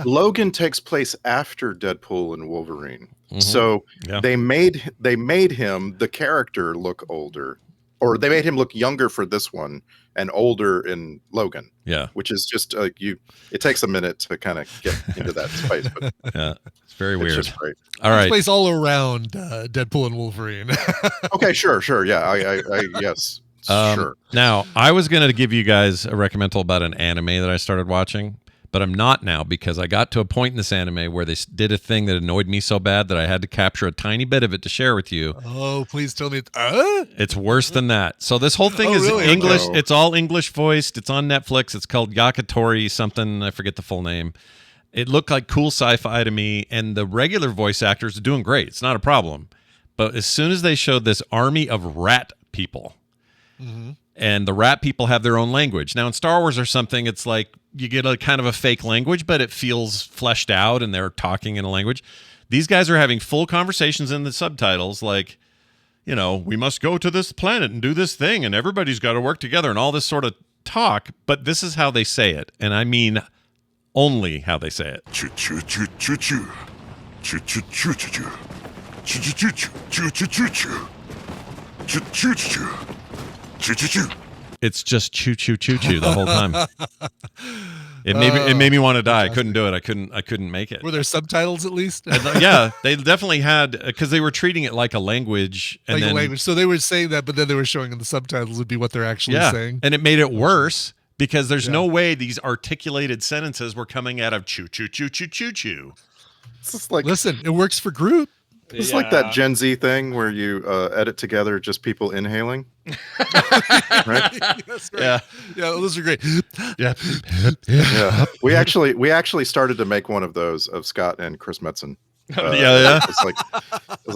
M: Logan takes place after Deadpool and Wolverine. So they made him, the character, look older, or they made him look younger for this one and older in Logan.
A: Yeah,
M: which is just it takes a minute to kind of get into that space. But
A: yeah, it's very weird.
M: It's just great.
A: All right,
E: it plays all around Deadpool and Wolverine.
M: Okay, sure, yeah, I yes. Sure.
A: Now, I was going to give you guys a recommental about an anime that I started watching, but I'm not now because I got to a point in this anime where they did a thing that annoyed me so bad that I had to capture a tiny bit of it to share with you.
E: Oh, please tell me.
A: It's worse than that. So this whole thing is
E: really?
A: English.
M: Okay.
A: It's all English voiced. It's on Netflix. It's called Yakitori something. I forget the full name. It looked like cool sci-fi to me, and the regular voice actors are doing great. It's not a problem. But as soon as they showed this army of rat people, and the rat people have their own language. Now in Star Wars or something, it's like you get a kind of a fake language, but it feels fleshed out and they're talking in a language. These guys are having full conversations in the subtitles like, we must go to this planet and do this thing, and everybody's got to work together and all this sort of talk. But this is how they say it, and I mean only how they say it.
O: Choo choo choo choo choo. Choo choo choo choo choo. Choo choo choo choo choo choo choo. Choo choo choo choo choo choo.
A: It's just choo choo choo choo the whole time. It made me want to die. I couldn't do it. I couldn't make it.
E: Were there subtitles at least?
A: Yeah, they definitely had, because they were treating it like a language. And
E: like a language. So they were saying that, but then they were showing in the subtitles would be what they're actually saying.
A: And it made it worse because there's no way these articulated sentences were coming out of choo choo choo choo choo choo.
M: It's just like,
E: listen, it works for group.
M: It's like that Gen Z thing where you edit together just people inhaling. Right?
E: Yes, right? Yeah, those are great.
A: Yeah.
M: We actually started to make one of those of Scott and Chris Metzen. It's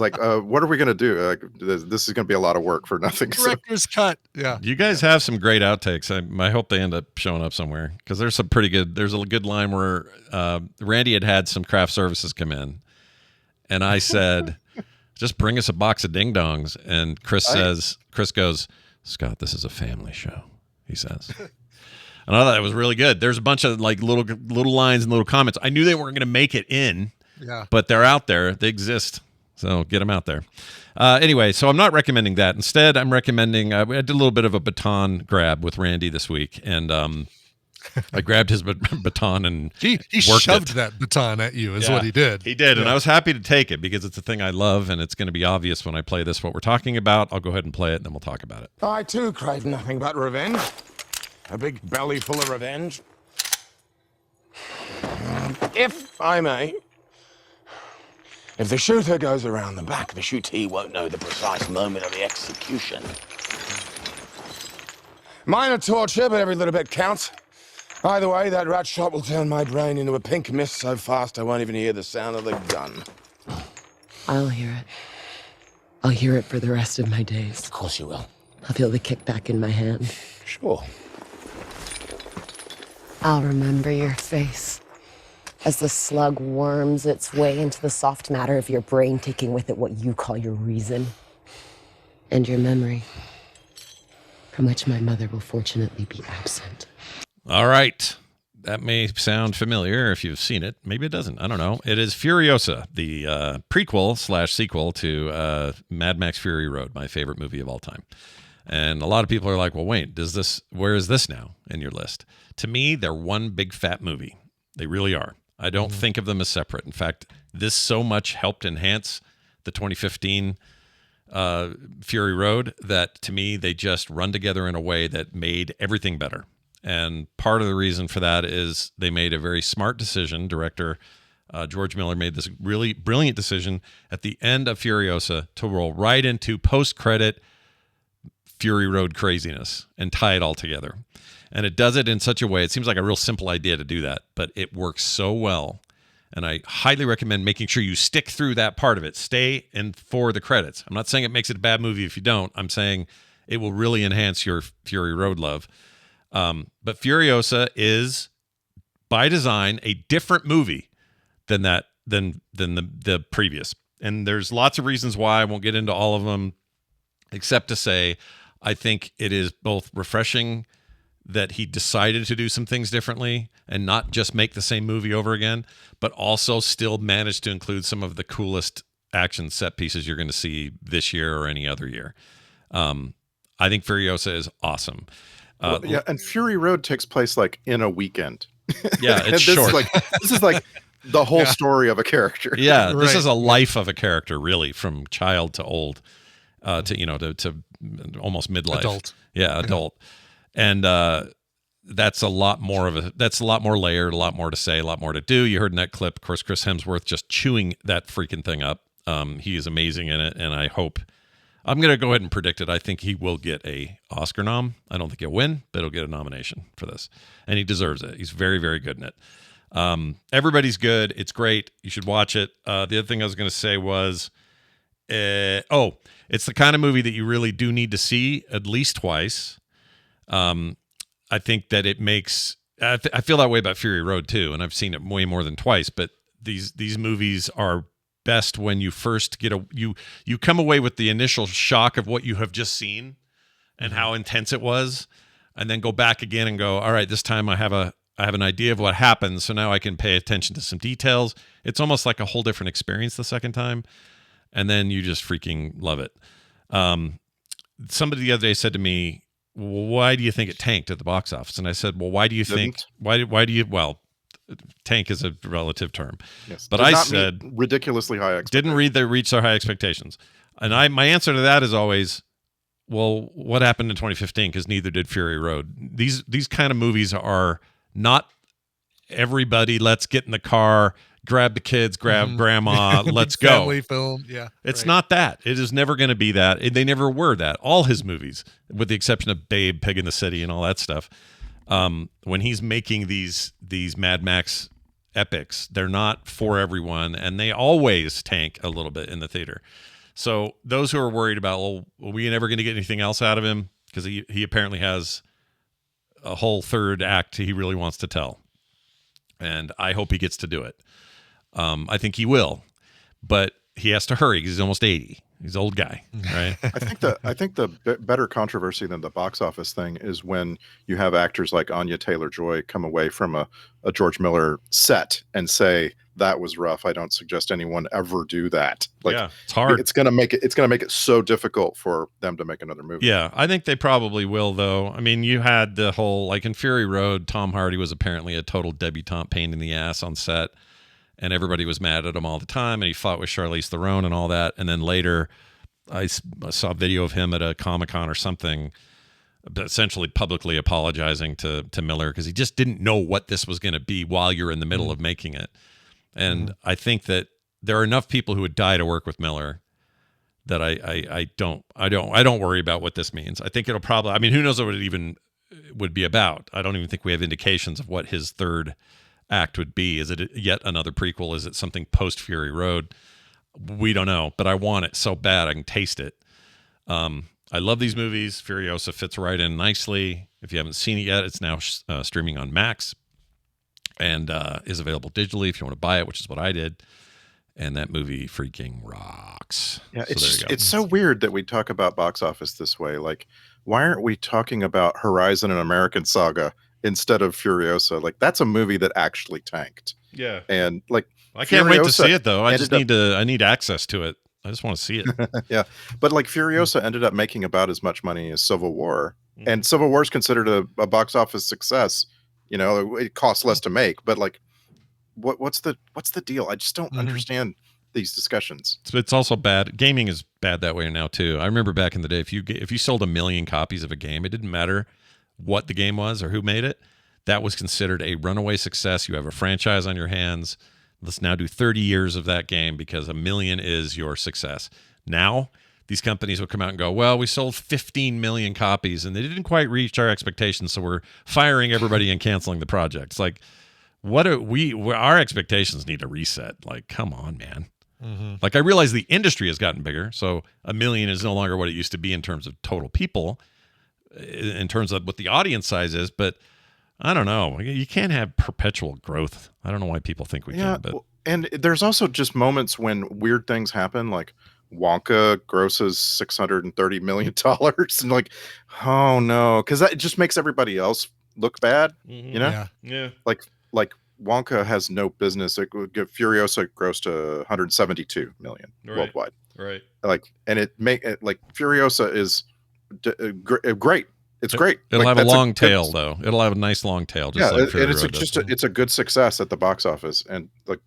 M: like, what are we gonna do? This is gonna be a lot of work for nothing.
E: Director's cut. Yeah.
A: You guys have some great outtakes. I hope they end up showing up somewhere, because there's some pretty good. There's a good line where Randy had some craft services come in, and I said, "Just bring us a box of ding dongs." And Chris goes, "Scott, this is a family show," he says. And I thought that was really good. There's a bunch of like little lines and little comments. I knew they weren't going to make it in.
E: Yeah.
A: But they're out there. They exist. So get them out there. Anyway, so I'm not recommending that. Instead, I'm recommending, I did a little bit of a baton grab with Randy this week. And I grabbed his baton and
E: he shoved that baton at you is what he did.
A: He did. And I was happy to take it because it's a thing I love. And it's going to be obvious when I play this what we're talking about. I'll go ahead and play it and then we'll talk about it.
P: I too crave nothing but revenge. A big belly full of revenge. If I may. If the shooter goes around the back, the shootee won't know the precise moment of the execution. Minor torture, but every little bit counts. Either way, that rat shot will turn my brain into a pink mist so fast I won't even hear the sound of the gun.
Q: I'll hear it. I'll hear it for the rest of my days.
P: Of course you will.
Q: I'll feel the kickback in my hand.
P: Sure.
Q: I'll remember your face. As the slug worms its way into the soft matter of your brain, taking with it what you call your reason. And your memory, from which my mother will fortunately be absent.
A: All right. That may sound familiar if you've seen it. Maybe it doesn't. I don't know. It is Furiosa, the prequel/sequel to Mad Max Fury Road, my favorite movie of all time. And a lot of people are like, well, wait, where is this now in your list? To me, they're one big fat movie. They really are. I don't think of them as separate. In fact, this so much helped enhance the 2015 Fury Road that to me, they just run together in a way that made everything better. And part of the reason for that is they made a very smart decision. Director George Miller made this really brilliant decision at the end of Furiosa to roll right into post-credit Fury Road craziness and tie it all together. And it does it in such a way, it seems like a real simple idea to do that, but it works so well. And I highly recommend making sure you stick through that part of it. Stay in for the credits. I'm not saying it makes it a bad movie if you don't. I'm saying it will really enhance your Fury Road love. But Furiosa is, by design, a different movie than the previous. And there's lots of reasons why. I won't get into all of them, except to say I think it is both refreshing that he decided to do some things differently and not just make the same movie over again, but also still manage to include some of the coolest action set pieces you're going to see this year or any other year. I think Furiosa is awesome.
M: And Fury Road takes place like in a weekend.
A: Yeah, it's short.
M: This is like the whole story of a character.
A: Yeah, this is a life of a character, really, from child to old, to almost midlife.
E: Adult.
A: Yeah, adult. And that's a lot more layered, a lot more to say, a lot more to do. You heard in that clip, of course, Chris Hemsworth just chewing that freaking thing up. He is amazing in it, and I hope I'm going to go ahead and predict it. I think he will get a Oscar nom. I don't think he'll win, but he'll get a nomination for this, and he deserves it. He's very, very good in it. Everybody's good. It's great. You should watch it. The other thing I was going to say was, it's the kind of movie that you really do need to see at least twice. I think that it makes, I feel that way about Fury Road too, and I've seen it way more than twice, but these movies are best when you first get you come away with the initial shock of what you have just seen and how intense it was, and then go back again and go, all right, this time I have an idea of what happened, so now I can pay attention to some details. It's almost like a whole different experience the second time, and then you just freaking love it. Somebody the other day said to me, why do you think it tanked at the box office? And I said, well, why do you think, why do you, well, tank is a relative term.
M: Yes.
A: But
M: Did
A: I
M: not
A: said,
M: meet ridiculously high expectations.
A: didn't reach their high expectations. And my answer to that is always, well, what happened in 2015? Because neither did Fury Road. These kind of movies are not everybody, let's get in the car, grab the kids, grab grandma, let's go.
E: Family film, yeah.
A: It's not that. It is never going to be that. They never were that. All his movies, with the exception of Babe, Pig in the City, and all that stuff, when he's making these Mad Max epics, they're not for everyone, and they always tank a little bit in the theater. So those who are worried about, well, are we never going to get anything else out of him? Because he apparently has a whole third act he really wants to tell. And I hope he gets to do it. I think he will, but he has to hurry because he's almost 80. He's an old guy, right?
M: I think the better controversy than the box office thing is when you have actors like Anya Taylor-Joy come away from a George Miller set and say that was rough. I don't suggest anyone ever do that. Like,
A: yeah, it's hard.
M: It's gonna make it so difficult for them to make another movie.
A: Yeah, I think they probably will, though. I mean, you had the whole, like in Fury Road, Tom Hardy was apparently a total debutante pain in the ass on set. And everybody was mad at him all the time, and he fought with Charlize Theron and all that. And then later, I saw a video of him at a Comic-Con or something, essentially publicly apologizing to Miller because he just didn't know what this was going to be while you're in the middle of making it. And I think that there are enough people who would die to work with Miller that I don't worry about what this means. I think it'll probably, I mean, who knows what it even would be about? I don't even think we have indications of what his third act would be. Is it yet another prequel? Is it something post Fury Road? We don't know, but I want it so bad I can taste it. I love these movies. Furiosa fits right in nicely. If you haven't seen it yet, it's now streaming on Max and is available digitally if you want to buy it, which is what I did. And that movie freaking rocks.
M: Yeah,
A: So
M: it's so weird that we talk about box office this way. Like, why aren't we talking about Horizon and American Saga instead of Furiosa? Like, that's a movie that actually tanked.
A: Yeah.
M: And like,
A: I can't wait to
M: Furiosa
A: see it though. I need access to it. I just want to see it.
M: Yeah. But like, Furiosa ended up making about as much money as Civil War. And Civil War is considered a box office success. You know, it costs less to make, but like, what's the deal? I just don't understand these discussions.
A: It's also bad. Gaming is bad that way now too. I remember back in the day, if you sold 1 million copies of a game, it didn't matter what the game was or who made it. That was considered a runaway success. You have a franchise on your hands. Let's now do 30 years of that game because 1 million is your success. Now, these companies will come out and go, well, we sold 15 million copies and they didn't quite reach our expectations, so we're firing everybody and canceling the project. It's like, our expectations need to reset. Like, come on, man. Like, I realize the industry has gotten bigger, so 1 million is no longer what it used to be in terms of total people, in terms of what the audience size is, but I don't know. You can't have perpetual growth. I don't know why people think we can. But
M: and there's also just moments when weird things happen, like Wonka grosses $630 million, and like, oh no, because that just makes everybody else look bad. You know?
A: Yeah.
M: Like Wonka has no business. It would give Furiosa gross to 172 million worldwide.
A: Right.
M: Like, and Furiosa is great. It's great.
A: It'll
M: like,
A: have a long tail, though. It'll have a nice long tail. Just like Fury
M: and
A: Road
M: it's a good success at the box office. And like,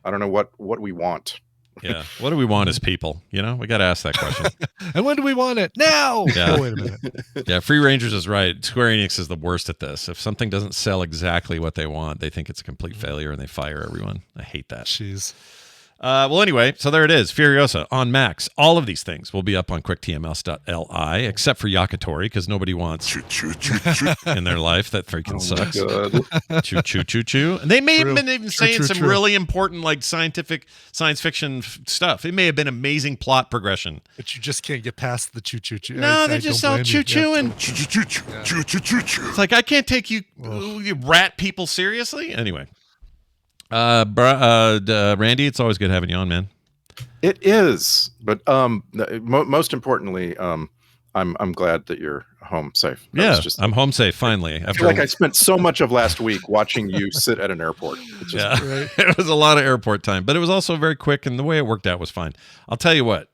M: I don't know what we want.
A: Yeah. What do we want as people? You know, we got to ask that question.
E: And when do we want it? Now.
A: Yeah.
E: Oh, wait a minute.
A: Yeah. Free Rangers is right. Square Enix is the worst at this. If something doesn't sell exactly what they want, they think it's a complete failure and they fire everyone. I hate that.
E: Jeez.
A: Well, anyway, so there it is. Furiosa on Max. All of these things will be up on quicktms.li, except for Yakitori, because nobody wants in their life. That freaking sucks. Choo choo choo choo. And they may have been even saying some really important, like, science fiction stuff. It may have been amazing plot progression.
E: But you just can't get past the choo choo choo.
A: No, they just all choo choo and choo choo choo choo. It's like, I can't take you rat people seriously. Anyway. Randy, it's always good having you on, man.
M: It is, but most importantly, I'm glad that you're home safe.
A: I'm home safe finally.
M: I feel like I spent so much of last week watching you sit at an airport. It's just,
A: It was a lot of airport time, but it was also very quick, and the way it worked out was fine. I'll tell you what,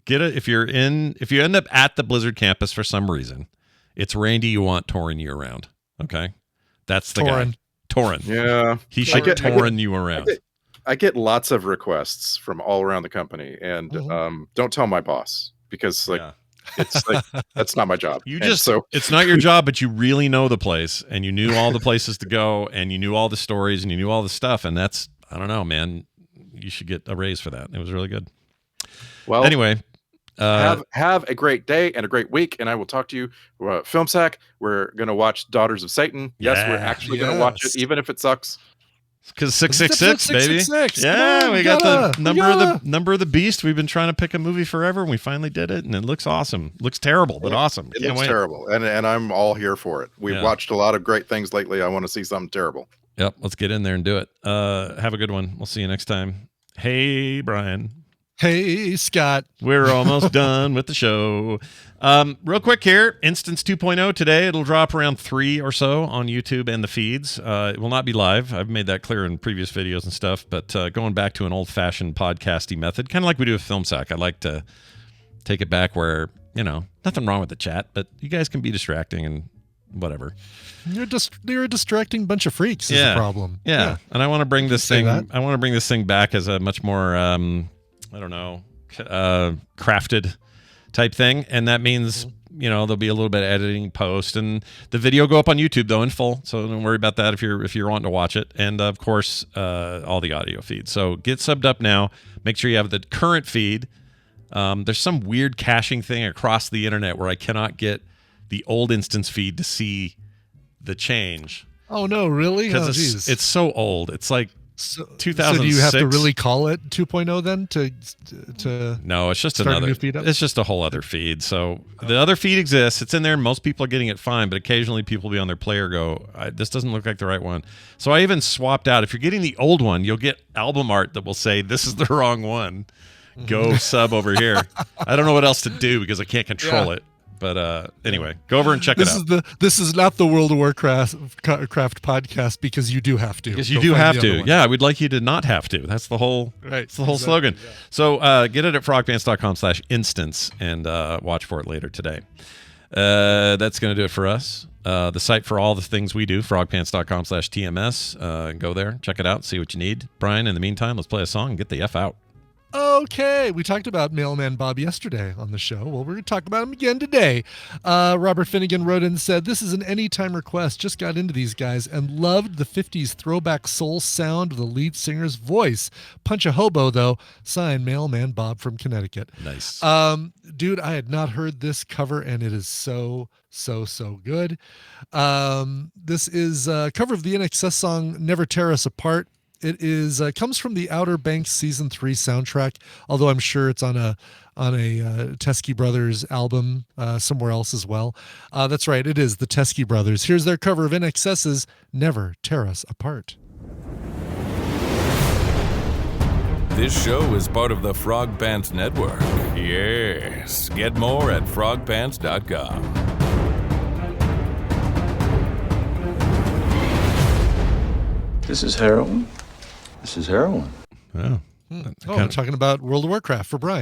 A: if you end up at the Blizzard campus for some reason, it's Randy you want touring you around. Okay, that's the guy. Torin.
M: Yeah,
A: he should touring you around.
M: I get lots of requests from all around the company, and don't tell my boss because it's like that's not my job.
A: It's not your job, but you really know the place, and you knew all the places to go, and you knew all the stories, and you knew all the stuff, and that's, I don't know, man. You should get a raise for that. It was really good.
M: Well,
A: anyway,
M: have a great day and a great week, and I will talk to you. Film Sack. We're gonna watch Daughters of Satan. Yes, we're actually gonna watch it, even if it sucks.
A: Because 666, baby. 666. Yeah, we got the number of the beast. We've been trying to pick a movie forever, and we finally did it, and it looks awesome. Looks terrible, but awesome.
M: It looks terrible, and I'm all here for it. We've watched a lot of great things lately. I want to see something terrible.
A: Yep, let's get in there and do it. Have a good one. We'll see you next time. Hey, Brian.
E: Hey, Scott.
A: We're almost done with the show. Real quick here, Instance 2.0 today. It'll drop around 3 or so on YouTube and the feeds. It will not be live. I've made that clear in previous videos and stuff, but going back to an old-fashioned podcasty method, kind of like we do with Film Sack. I like to take it back where, nothing wrong with the chat, but you guys can be distracting and whatever.
E: You're a distracting bunch of freaks is the problem.
A: Yeah. And I want to bring this thing back as a much more crafted type thing, and that means there'll be a little bit of editing post, and the video go up on YouTube though in full, so don't worry about that if you're wanting to watch it, and of course all the audio feeds. So get subbed up now. Make sure you have the current feed. There's some weird caching thing across the internet where I cannot get the old Instance feed to see the change.
E: Oh no, really?
A: Because it's so old. It's like 2006.
E: So do you have to really call it 2.0 then to
A: No, it's just
E: start a new feed up?
A: It's just a whole other feed. So the other feed exists. It's in there. Most people are getting it fine, but occasionally people will be on their player go, this doesn't look like the right one. So I even swapped out. If you're getting the old one, you'll get album art that will say, this is the wrong one. Go sub over here. I don't know what else to do because I can't control it. But anyway, go over and check it out.
E: This is not the World of Warcraft podcast because you do have to.
A: Because you do have to. Yeah, we'd like you to not have to. That's the whole slogan. Yeah. So get it at frogpants.com/instance and watch for it later today. That's going to do it for us. The site for all the things we do, frogpants.com/TMS. Go there, check it out, see what you need. Brian, in the meantime, let's play a song and get the F out.
E: Okay, we talked about Mailman Bob yesterday on the show. Well, we're going to talk about him again today. Robert Finnegan wrote in and said, this is an anytime request. Just got into these guys and loved the 50s throwback soul sound of the lead singer's voice. Punch a hobo, though. Signed, Mailman Bob from Connecticut.
A: Nice.
E: Dude, I had not heard this cover, and it is so good. This is a cover of the NXS song Never Tear Us Apart. It is comes from the Outer Banks season 3 soundtrack, although I'm sure it's on a Teskey Brothers album somewhere else as well. That's right, it is the Teskey Brothers. Here's their cover of NXS's Never Tear Us Apart.
R: This show is part of the Frog Pants Network. Yes, get more at frogpants.com.
S: This is heroin. This is heroin.
A: Oh,
E: we're talking about World of Warcraft for Brian.